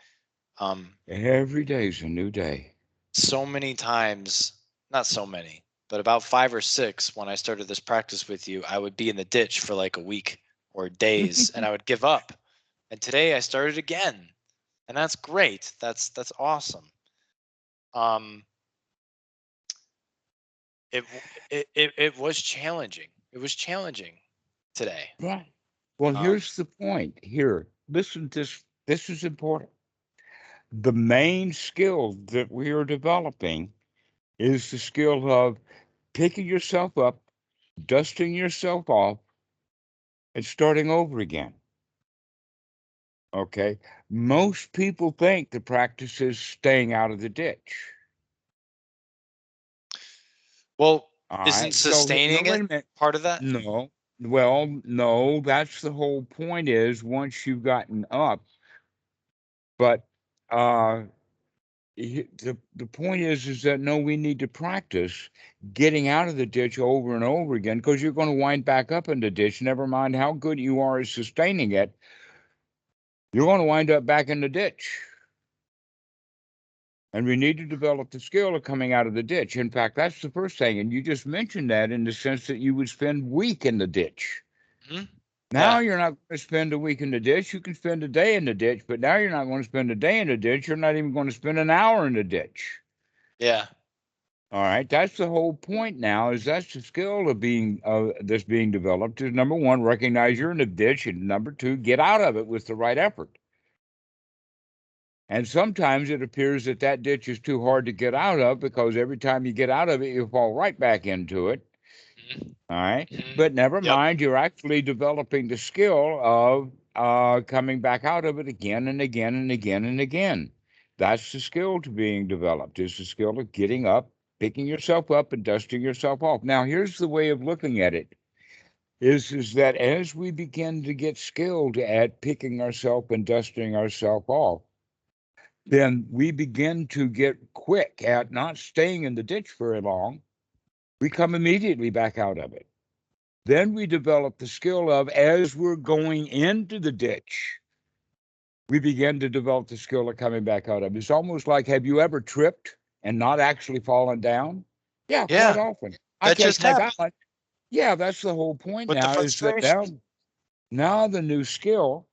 [SPEAKER 1] Um.
[SPEAKER 2] Every day's a new day.
[SPEAKER 1] So many times, not so many, but about 5 or 6 when I started this practice with you, I would be in the ditch for like a week or days and I would give up. And today I started again. And that's great. That's awesome. Um it was challenging. It was challenging today.
[SPEAKER 2] Right. Well,
[SPEAKER 1] Um
[SPEAKER 2] here's the point. Here, listen, this is important. The main skill that we are developing is the skill of picking yourself up, dusting yourself off, and starting over again. Okay. Most people think the practice is staying out of the ditch.
[SPEAKER 1] well,
[SPEAKER 2] All
[SPEAKER 1] isn't
[SPEAKER 2] right. So no,
[SPEAKER 1] sustaining
[SPEAKER 2] wait
[SPEAKER 1] it
[SPEAKER 2] a minute.
[SPEAKER 1] part of that?
[SPEAKER 2] No. Well, no, that's the whole point is once you've gotten up, but uh the point is that no, we need to practice getting out of the ditch over and over again because you're going to wind back up in the ditch. Never mind how good you are at sustaining it, you're going to wind up back in the ditch. And we need to develop the skill of coming out of the ditch. In fact, that's the first thing. And you just mentioned that in the sense that you would spend week in the ditch.
[SPEAKER 1] Hmm.
[SPEAKER 2] Now
[SPEAKER 1] Yeah.
[SPEAKER 2] you're not going to spend a week in the ditch. You can spend a day in the ditch, but now you're not going to spend a day in the ditch. You're not even going to spend an hour in the ditch.
[SPEAKER 1] Yeah.
[SPEAKER 2] All right, that's the whole point now. Is that's the skill of being that's being developed. Is number one, recognize you're in the ditch, and number two, get out of it with the right effort. And sometimes it appears that that ditch is too hard to get out of because every time you get out of it, you fall right back into it.
[SPEAKER 1] Hmm.
[SPEAKER 2] All right,
[SPEAKER 1] Hmm.
[SPEAKER 2] but never
[SPEAKER 1] Yep.
[SPEAKER 2] mind, you're actually developing the skill of coming back out of it again and again and again and again. That's the skill to being developed, is the skill of getting up, picking yourself up and dusting yourself off. Now, here's the way of looking at it, is that as we begin to get skilled at picking ourselves and dusting ourselves off, then we begin to get quick at not staying in the ditch very long. We come immediately back out of it. Then we develop the skill of, as we're going into the ditch, we begin to develop the skill of coming back out of it. It's almost like, have you ever tripped and not actually fallen down? Yeah, quite
[SPEAKER 1] Yeah,
[SPEAKER 2] often. I
[SPEAKER 1] that
[SPEAKER 2] catch
[SPEAKER 1] just
[SPEAKER 2] my
[SPEAKER 1] happened
[SPEAKER 2] balance. Yeah, that's the whole point
[SPEAKER 1] with the
[SPEAKER 2] now, is that
[SPEAKER 1] frustration.
[SPEAKER 2] now the new skill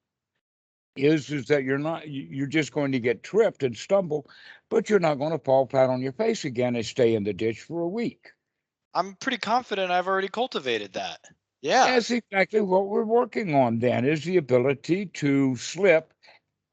[SPEAKER 2] is that you're just going to get tripped and stumble, but you're not going to fall flat on your face again and stay in the ditch for a week.
[SPEAKER 1] I'm pretty confident I've already cultivated that. Yeah.
[SPEAKER 2] That's exactly what we're working on then, is the ability to slip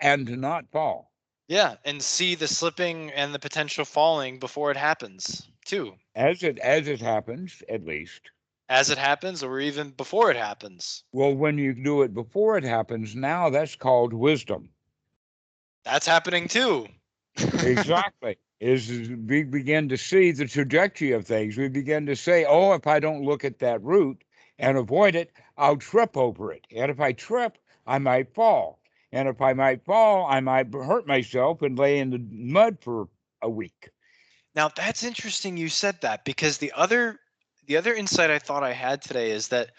[SPEAKER 2] and to not fall.
[SPEAKER 1] Yeah, and see the slipping and the potential falling before it happens, too.
[SPEAKER 2] As it happens, at least.
[SPEAKER 1] As it happens, or even before it happens.
[SPEAKER 2] Well, when you do it before it happens, now that's called wisdom.
[SPEAKER 1] That's happening too.
[SPEAKER 2] Exactly. Is we begin to see the trajectory of things. We begin to say, oh, if I don't look at that route and avoid it, I'll trip over it. And if I trip, I might fall. And if I might fall, I might hurt myself and lay in the mud for a week.
[SPEAKER 1] Now that's interesting you said that, because the other insight I thought I had today is that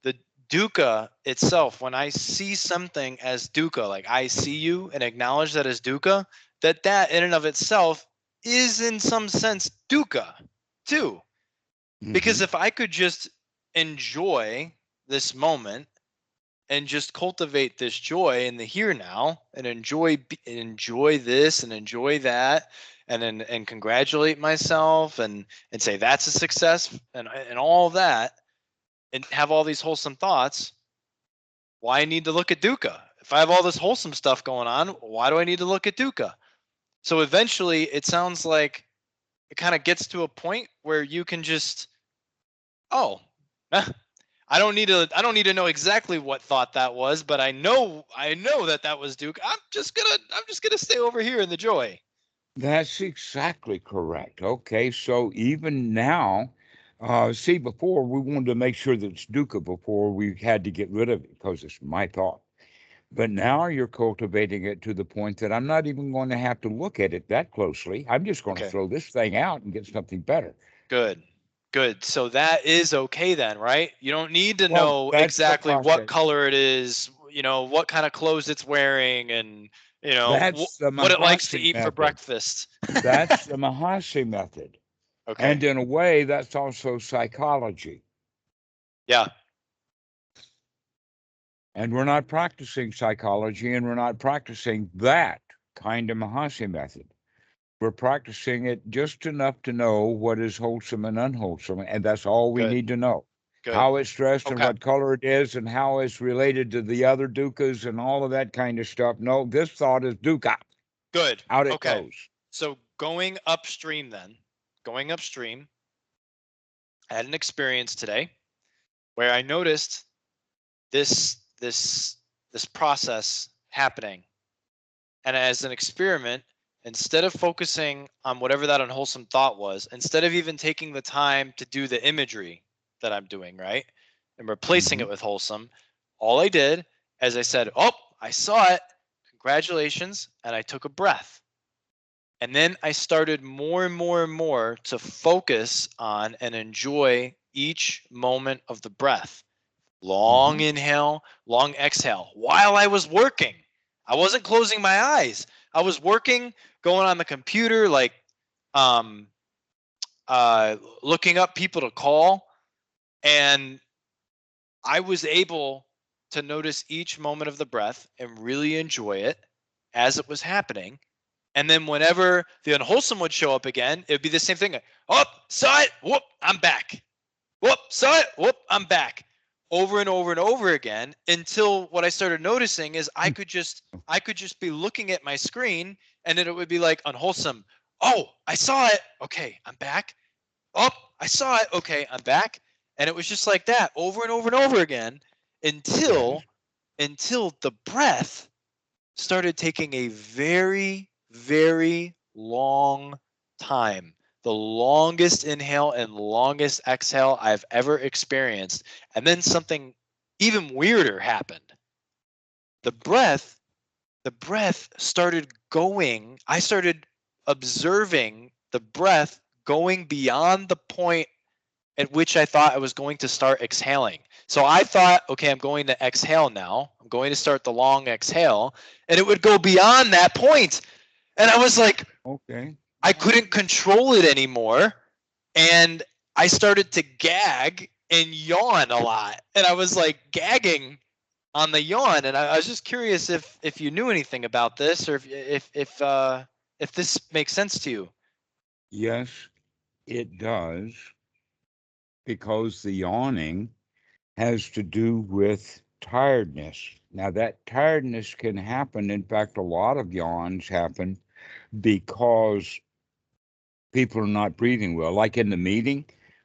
[SPEAKER 1] the dukkha itself, when I see something as dukkha, like I see you and acknowledge that as dukkha, that in and of itself is in some sense dukkha too. Because if I could just enjoy this moment and just cultivate this joy in the here now, and enjoy this and enjoy that, and congratulate myself and say that's a success, and all of that, and have all these wholesome thoughts, why I need to look at dukkha? If I have all this wholesome stuff going on, why do I need to look at dukkha? So eventually it sounds like it kind of gets to a point where you can just, oh, I don't need to know exactly what thought that was, but I know that was dukkha. I'm just gonna stay over here in the joy.
[SPEAKER 2] That's exactly correct. Okay, so even now, see, before we wanted to make sure that it's dukkha before we had to get rid of it because it's my thought. But now you're cultivating it to the point that I'm not even going to have to look at it that closely. I'm just going to
[SPEAKER 1] Okay.
[SPEAKER 2] throw this thing out and get something better.
[SPEAKER 1] Good. Good. So that is okay then, right? You don't need to
[SPEAKER 2] Well,
[SPEAKER 1] know
[SPEAKER 2] that's the
[SPEAKER 1] exactly what
[SPEAKER 2] process.
[SPEAKER 1] color it is, what kind of clothes it's wearing, and
[SPEAKER 2] That's the
[SPEAKER 1] what it likes to
[SPEAKER 2] Mahasi
[SPEAKER 1] eat for
[SPEAKER 2] method.
[SPEAKER 1] breakfast.
[SPEAKER 2] That's the Mahasi method.
[SPEAKER 1] Okay.
[SPEAKER 2] And in a way, that's also psychology.
[SPEAKER 1] Yeah.
[SPEAKER 2] And we're not practicing psychology and we're not practicing that kind of Mahasi method. We're practicing it just enough to know what is wholesome and unwholesome. And that's all we
[SPEAKER 1] Good.
[SPEAKER 2] need to know.
[SPEAKER 1] Good.
[SPEAKER 2] How it's dressed and
[SPEAKER 1] Okay.
[SPEAKER 2] what color it is and how it's related to the other dukkhas and all of that kind of stuff. No, this thought is dukkha.
[SPEAKER 1] Good.
[SPEAKER 2] Out it
[SPEAKER 1] Okay.
[SPEAKER 2] goes.
[SPEAKER 1] So going upstream, I had an experience today where I noticed this this this process happening. And as an experiment, instead of focusing on whatever that unwholesome thought was, instead of even taking the time to do the imagery that I'm doing, right, and replacing
[SPEAKER 2] Mm-hmm.
[SPEAKER 1] it with wholesome, all I did, as I said, oh, I saw it, congratulations, and I took a breath. And then I started more and more and more to focus on and enjoy each moment of the breath.
[SPEAKER 2] Mm-hmm.
[SPEAKER 1] Long inhale, long exhale while I was working. I wasn't closing my eyes. I was working, going on the computer, like um looking up people to call, and I was able to notice each moment of the breath and really enjoy it as it was happening. And then whenever the unwholesome would show up again, it would be the same thing. Oh, saw it. Whoop, I'm back. Whoop, saw it. Whoop, I'm back. Over and over and over again, until what I started noticing is I could just be looking at my screen, and then it would be like unwholesome. Oh, I saw it. Okay, I'm back. Oh, I saw it. Okay, I'm back. And it was just like that over and over and over again
[SPEAKER 2] Yes.
[SPEAKER 1] until the breath started taking a very, very long time. The longest inhale and longest exhale I've ever experienced. And then something even weirder happened. The breath, the breath started going. I started observing the breath going beyond the point at which I thought I was going to start exhaling. So I thought, okay, I'm going to exhale now. I'm going to start the long exhale, and it would go beyond that point. And I was like,
[SPEAKER 2] Okay.
[SPEAKER 1] I couldn't control it anymore. And I started to gag and yawn a lot. And I was like gagging on the yawn. And I was just curious if you knew anything about this, or if this makes sense to you.
[SPEAKER 2] Yes, it does, because the yawning has to do with tiredness. Now, that tiredness can happen. In fact, a lot of yawns happen because people are not breathing well. Like in the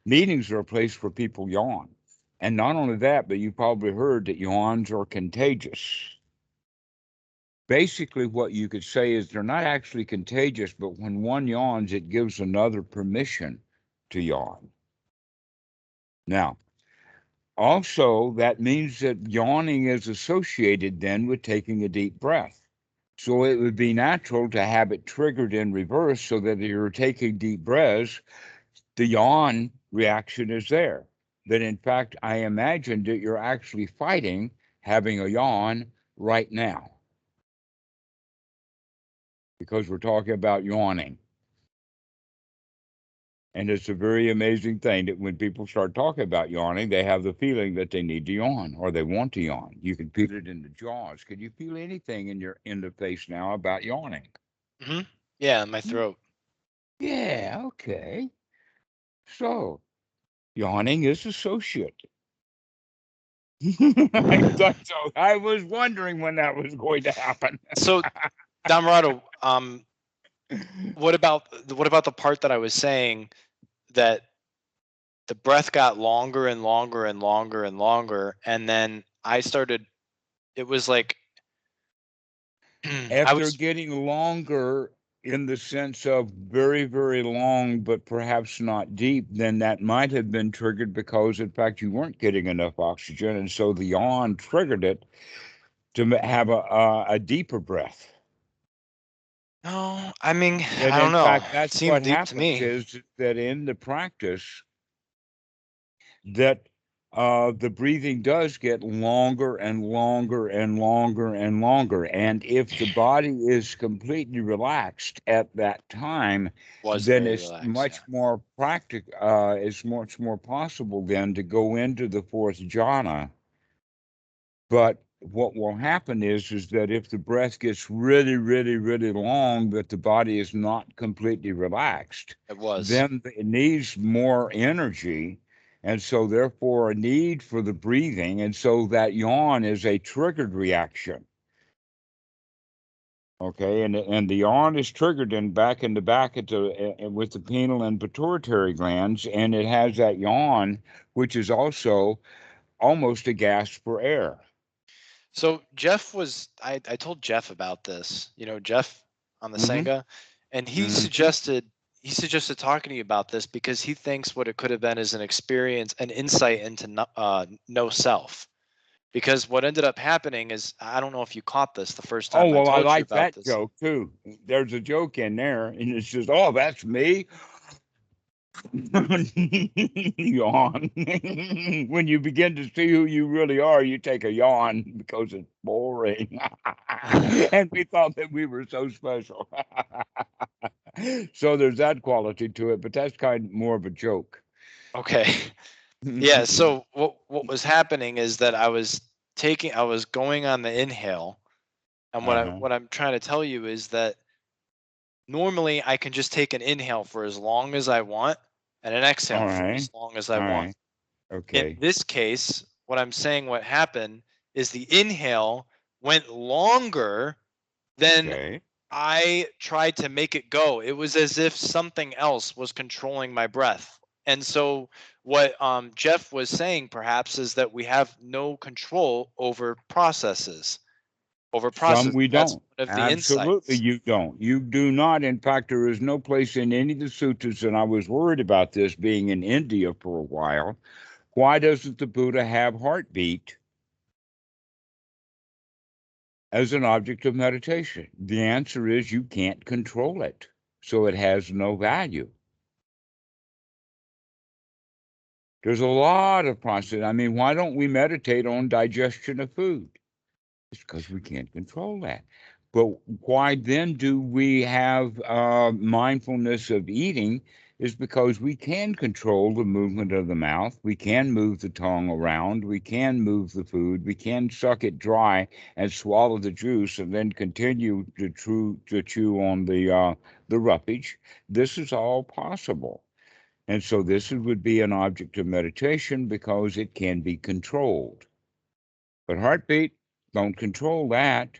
[SPEAKER 2] meetings are a place where people yawn. And not only that, but you probably heard that yawns are contagious. Basically, what you could say is they're not actually contagious, but when one yawns, it gives another permission to yawn. Now, also, that means that yawning is associated then with taking a deep breath. So it would be natural to have it triggered in reverse so that if you're taking deep breaths, the yawn reaction is there. But in fact, I imagine that you're actually fighting having a yawn right now because we're talking about yawning. And it's a very amazing thing that when people start talking about yawning, they have the feeling that they need to yawn or they want to yawn. You can feel it in the jaws. Can you feel anything in the face now about yawning?
[SPEAKER 1] Mm-hmm. Yeah, in my throat.
[SPEAKER 2] Yeah, okay. So yawning is associate. I thought so. I was wondering when that was going to happen.
[SPEAKER 1] So, Dhammarato, what about the part that I was saying that the breath got longer and longer and longer and longer, and then I started. It was like I
[SPEAKER 2] After
[SPEAKER 1] was.
[SPEAKER 2] getting longer in the sense of very, very long, but perhaps not deep, then that might have been triggered because, in fact, you weren't getting enough oxygen. And so the yawn triggered it to have a deeper breath.
[SPEAKER 1] No, I mean,
[SPEAKER 2] And
[SPEAKER 1] I don't
[SPEAKER 2] in
[SPEAKER 1] know.
[SPEAKER 2] fact,
[SPEAKER 1] It
[SPEAKER 2] that's what
[SPEAKER 1] seemed deep to
[SPEAKER 2] happens
[SPEAKER 1] me.
[SPEAKER 2] is that in the practice, that the breathing does get longer and longer and longer and longer. And if the body is completely relaxed at that time,
[SPEAKER 1] Was
[SPEAKER 2] then
[SPEAKER 1] very
[SPEAKER 2] it's
[SPEAKER 1] relaxed. Yeah.
[SPEAKER 2] much more it's much more possible then to go into the fourth jhana. But what will happen is that if the breath gets really, really, really long, but the body is not completely relaxed,
[SPEAKER 1] It was.
[SPEAKER 2] then it needs more energy. And so, therefore, a need for the breathing. And so, that yawn is a triggered reaction. Okay. And the yawn is triggered back in the back with the pineal and pituitary glands. And it has that yawn, which is also almost a gasp for air.
[SPEAKER 1] So Jeff was. I told Jeff about this. Jeff on the
[SPEAKER 2] Hmm.
[SPEAKER 1] Sangha, and he
[SPEAKER 2] Hmm.
[SPEAKER 1] suggested talking to you about this because he thinks what it could have been is an experience, an insight into no self. Because what ended up happening is, I don't know if you caught this the first
[SPEAKER 2] Oh,
[SPEAKER 1] time I
[SPEAKER 2] well, I
[SPEAKER 1] told you
[SPEAKER 2] like
[SPEAKER 1] about
[SPEAKER 2] that
[SPEAKER 1] this.
[SPEAKER 2] joke too. There's a joke in there, and it's just, oh, that's me. Yawn. When you begin to see who you really are, you take a yawn because it's boring. And we thought that we were so special. So there's that quality to it, but that's kind of more of a joke.
[SPEAKER 1] Okay. Yeah, so what was happening is that I was going on the inhale, and
[SPEAKER 2] Uh-huh.
[SPEAKER 1] what I'm trying to tell you is that normally I can just take an inhale for as long as I want and an
[SPEAKER 2] All
[SPEAKER 1] exhale for
[SPEAKER 2] right.
[SPEAKER 1] as long as I
[SPEAKER 2] All
[SPEAKER 1] want.
[SPEAKER 2] right.
[SPEAKER 1] In
[SPEAKER 2] Okay.
[SPEAKER 1] this case, what happened is the inhale went longer than
[SPEAKER 2] Okay.
[SPEAKER 1] I tried to make it go. It was as if something else was controlling my breath. And so, what Jeff was saying perhaps is that we have no control over processes, over
[SPEAKER 2] Some
[SPEAKER 1] process.
[SPEAKER 2] we
[SPEAKER 1] That's
[SPEAKER 2] don't.
[SPEAKER 1] one of the
[SPEAKER 2] Absolutely,
[SPEAKER 1] insights.
[SPEAKER 2] you don't. You do not. In fact, there is no place in any of the sutras, and I was worried about this being in India for a while. Why doesn't the Buddha have heartbeat as an object of meditation? The answer is you can't control it, so it has no value. There's a lot of process. I mean, why don't we meditate on digestion of food? It's because we can't control that. But why then do we have mindfulness of eating? Is because we can control the movement of the mouth. We can move the tongue around. We can move the food. We can suck it dry and swallow the juice, and then continue to chew on the roughage. This is all possible. And so this would be an object of meditation because it can be controlled. But heartbeat, don't control that.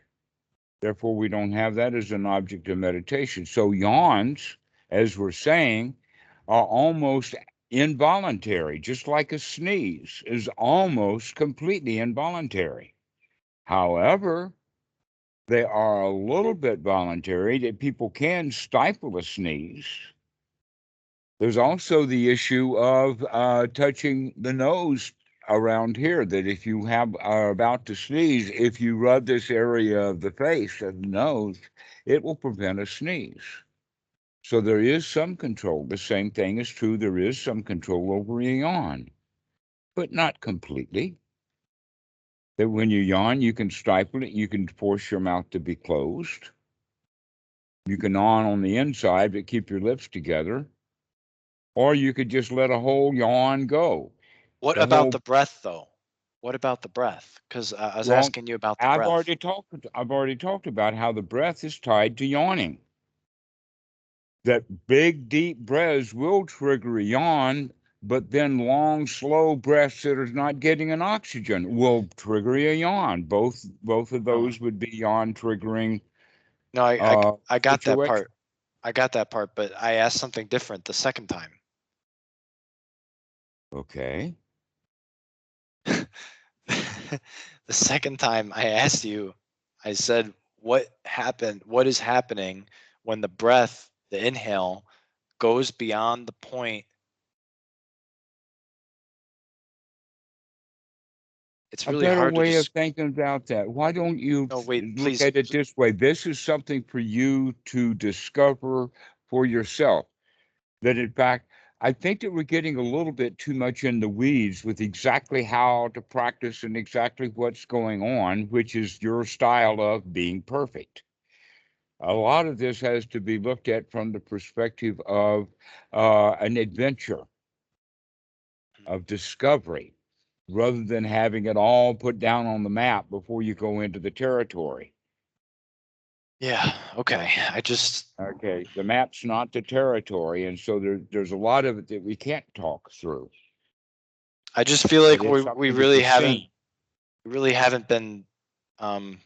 [SPEAKER 2] Therefore, we don't have that as an object of meditation. So yawns, as we're saying, are almost involuntary, just like a sneeze is almost completely involuntary. However, they are a little bit voluntary, that people can stifle a sneeze. There's also the issue of touching the nose around here, that if you are about to sneeze, if you rub this area of the face, of the nose, it will prevent a sneeze. So there is some control. The same thing is true. There is some control over a yawn, but not completely. That when you yawn, you can stifle it. You can force your mouth to be closed. You can yawn on the inside, but keep your lips together. Or you could just let a whole yawn go.
[SPEAKER 1] What
[SPEAKER 2] The
[SPEAKER 1] about
[SPEAKER 2] whole
[SPEAKER 1] the breath, though? What about the breath? Because I was
[SPEAKER 2] Well,
[SPEAKER 1] asking you about the
[SPEAKER 2] I've
[SPEAKER 1] breath.
[SPEAKER 2] already talked. I've already talked about how the breath is tied to yawning. That big, deep breaths will trigger a yawn, but then long, slow breaths that are not getting an oxygen will trigger a yawn. Both of
[SPEAKER 1] Oh.
[SPEAKER 2] those would be yawn triggering
[SPEAKER 1] No, I got that
[SPEAKER 2] situation.
[SPEAKER 1] part. I got that part, but I asked something different the second time.
[SPEAKER 2] Okay.
[SPEAKER 1] The second time I asked you, I said, what happened? What is happening when the breath, the inhale, goes beyond the point? It's
[SPEAKER 2] A
[SPEAKER 1] really
[SPEAKER 2] better
[SPEAKER 1] hard to
[SPEAKER 2] way of
[SPEAKER 1] just.
[SPEAKER 2] thinking about that. Why don't you
[SPEAKER 1] No, wait,
[SPEAKER 2] look
[SPEAKER 1] please.
[SPEAKER 2] at it this way? This is something for you to discover for yourself. That in fact, I think that we're getting a little bit too much in the weeds with exactly how to practice and exactly what's going on, which is your style of being perfect. A lot of this has to be looked at from the perspective of an adventure, of discovery, rather than having it all put down on the map before you go into the territory.
[SPEAKER 1] Yeah, okay. I just.
[SPEAKER 2] Okay, the map's not the territory, and so there's a lot of it that we can't talk through.
[SPEAKER 1] I just feel
[SPEAKER 2] But
[SPEAKER 1] like
[SPEAKER 2] it's
[SPEAKER 1] we
[SPEAKER 2] something to be
[SPEAKER 1] really haven't
[SPEAKER 2] seen.
[SPEAKER 1] we really haven't been um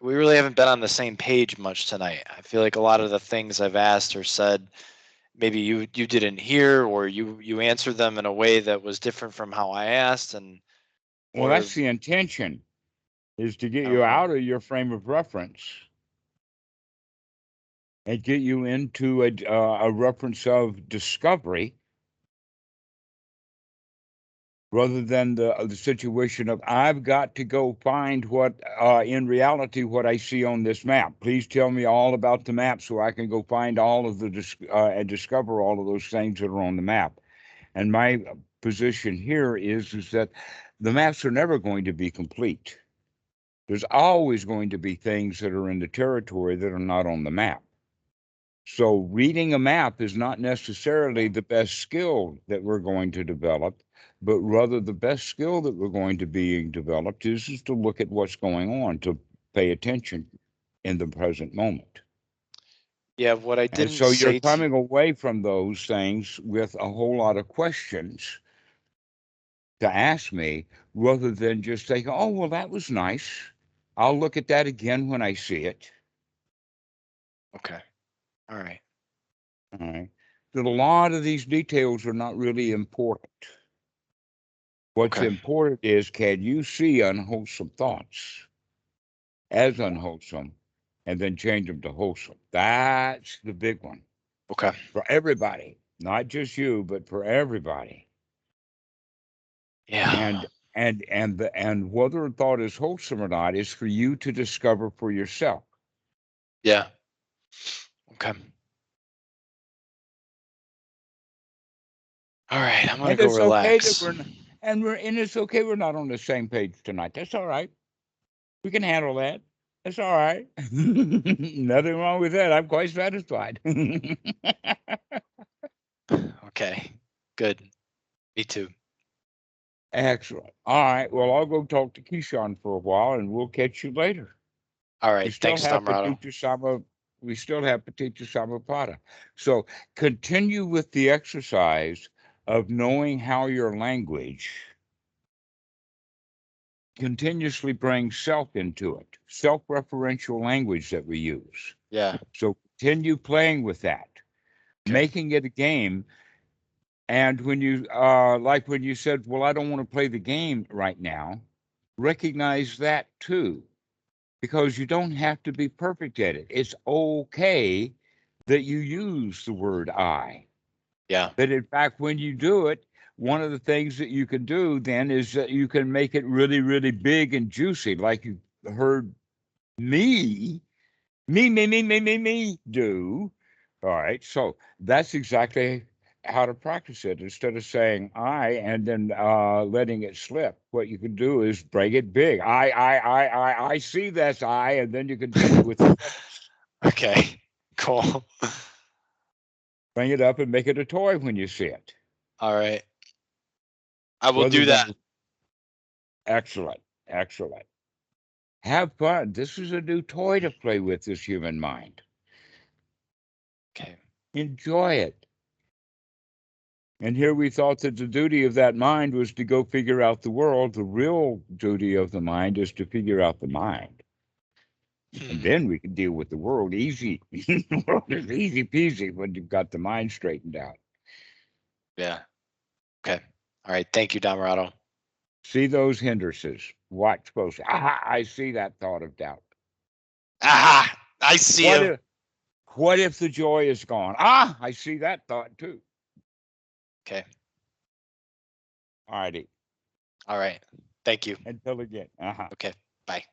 [SPEAKER 1] we really haven't been on the same page much tonight. I feel like a lot of the things I've asked or said, maybe you didn't hear, or you answered them in a way that was different from how I asked, and
[SPEAKER 2] Well,
[SPEAKER 1] or
[SPEAKER 2] that's the intention, is to get you
[SPEAKER 1] okay.
[SPEAKER 2] out of your frame of reference and get you into a reference of discovery rather than the situation of I've got to go find what in reality what I see on this map. Please tell me all about the map so I can go find all of and discover all of those things that are on the map. And my position here is that the maps are never going to be complete. There's always going to be things that are in the territory that are not on the map. So reading a map is not necessarily the best skill that we're going to develop, but rather the best skill that we're going to be developed is to look at what's going on, to pay attention in the present moment.
[SPEAKER 1] Yeah, what I
[SPEAKER 2] And
[SPEAKER 1] didn't
[SPEAKER 2] so you're
[SPEAKER 1] say to
[SPEAKER 2] coming away from those things with a whole lot of questions to ask me rather than just say, oh, well, that was nice. I'll look at that again when I see it.
[SPEAKER 1] okay. All right.
[SPEAKER 2] All right. That a lot of these details are not really important. What's
[SPEAKER 1] Okay.
[SPEAKER 2] important is, can you see unwholesome thoughts? as unwholesome, and then change them to wholesome. That's the big one
[SPEAKER 1] Okay.
[SPEAKER 2] for everybody, not just you, but for everybody.
[SPEAKER 1] Yeah.
[SPEAKER 2] And whether a thought is wholesome or not is for you to discover for yourself.
[SPEAKER 1] Yeah. Okay. All right. I'm gonna
[SPEAKER 2] And
[SPEAKER 1] go
[SPEAKER 2] it's okay that
[SPEAKER 1] relax.
[SPEAKER 2] it's okay we're not on the same page tonight. That's all right. We can handle that. That's all right. Nothing wrong with that. I'm quite satisfied.
[SPEAKER 1] Okay. Good. Me too.
[SPEAKER 2] Excellent. All right. Well, I'll go talk to Keyshawn for a while, and we'll catch you later.
[SPEAKER 1] All
[SPEAKER 2] We
[SPEAKER 1] right.
[SPEAKER 2] still
[SPEAKER 1] Thanks,
[SPEAKER 2] have
[SPEAKER 1] Dhammarato.
[SPEAKER 2] Piti-sukkha. We still have Piti-sukkha. So continue with the exercise of knowing how your language continuously brings self into it. Self-referential language that we use.
[SPEAKER 1] Yeah.
[SPEAKER 2] So continue playing with that,
[SPEAKER 1] Okay.
[SPEAKER 2] making it a game. And when you like when you said, well, I don't want to play the game right now, recognize that too, because you don't have to be perfect at it. It's okay that you use the word I.
[SPEAKER 1] Yeah.
[SPEAKER 2] But in fact, when you do it, one of the things that you can do then is that you can make it really, really big and juicy, like you heard me do. All right. So that's exactly how to practice it. Instead of saying I and then letting it slip, what you can do is bring it big. I see this I, and then you continue with the sentence.
[SPEAKER 1] Okay. Cool.
[SPEAKER 2] Bring it up and make it a toy when you see it.
[SPEAKER 1] All right. I will
[SPEAKER 2] Rather
[SPEAKER 1] do that.
[SPEAKER 2] than excellent, excellent. Have fun. This is a new toy to play with, this human mind.
[SPEAKER 1] Okay.
[SPEAKER 2] Enjoy it. And here we thought that the duty of that mind was to go figure out the world. The real duty of the mind is to figure out the mind. And then we can deal with the world easy. The world is easy peasy when you've got the mind straightened out.
[SPEAKER 1] Yeah. Okay. All right. Thank you, Dhammarato.
[SPEAKER 2] See those hindrances. Watch closely. Aha, I see that thought of doubt.
[SPEAKER 1] Aha! I see
[SPEAKER 2] What
[SPEAKER 1] him.
[SPEAKER 2] if what if the joy is gone? Ah, I see that thought too.
[SPEAKER 1] Okay.
[SPEAKER 2] All righty.
[SPEAKER 1] All right. Thank you.
[SPEAKER 2] Until again. Uh-huh.
[SPEAKER 1] Okay. Bye.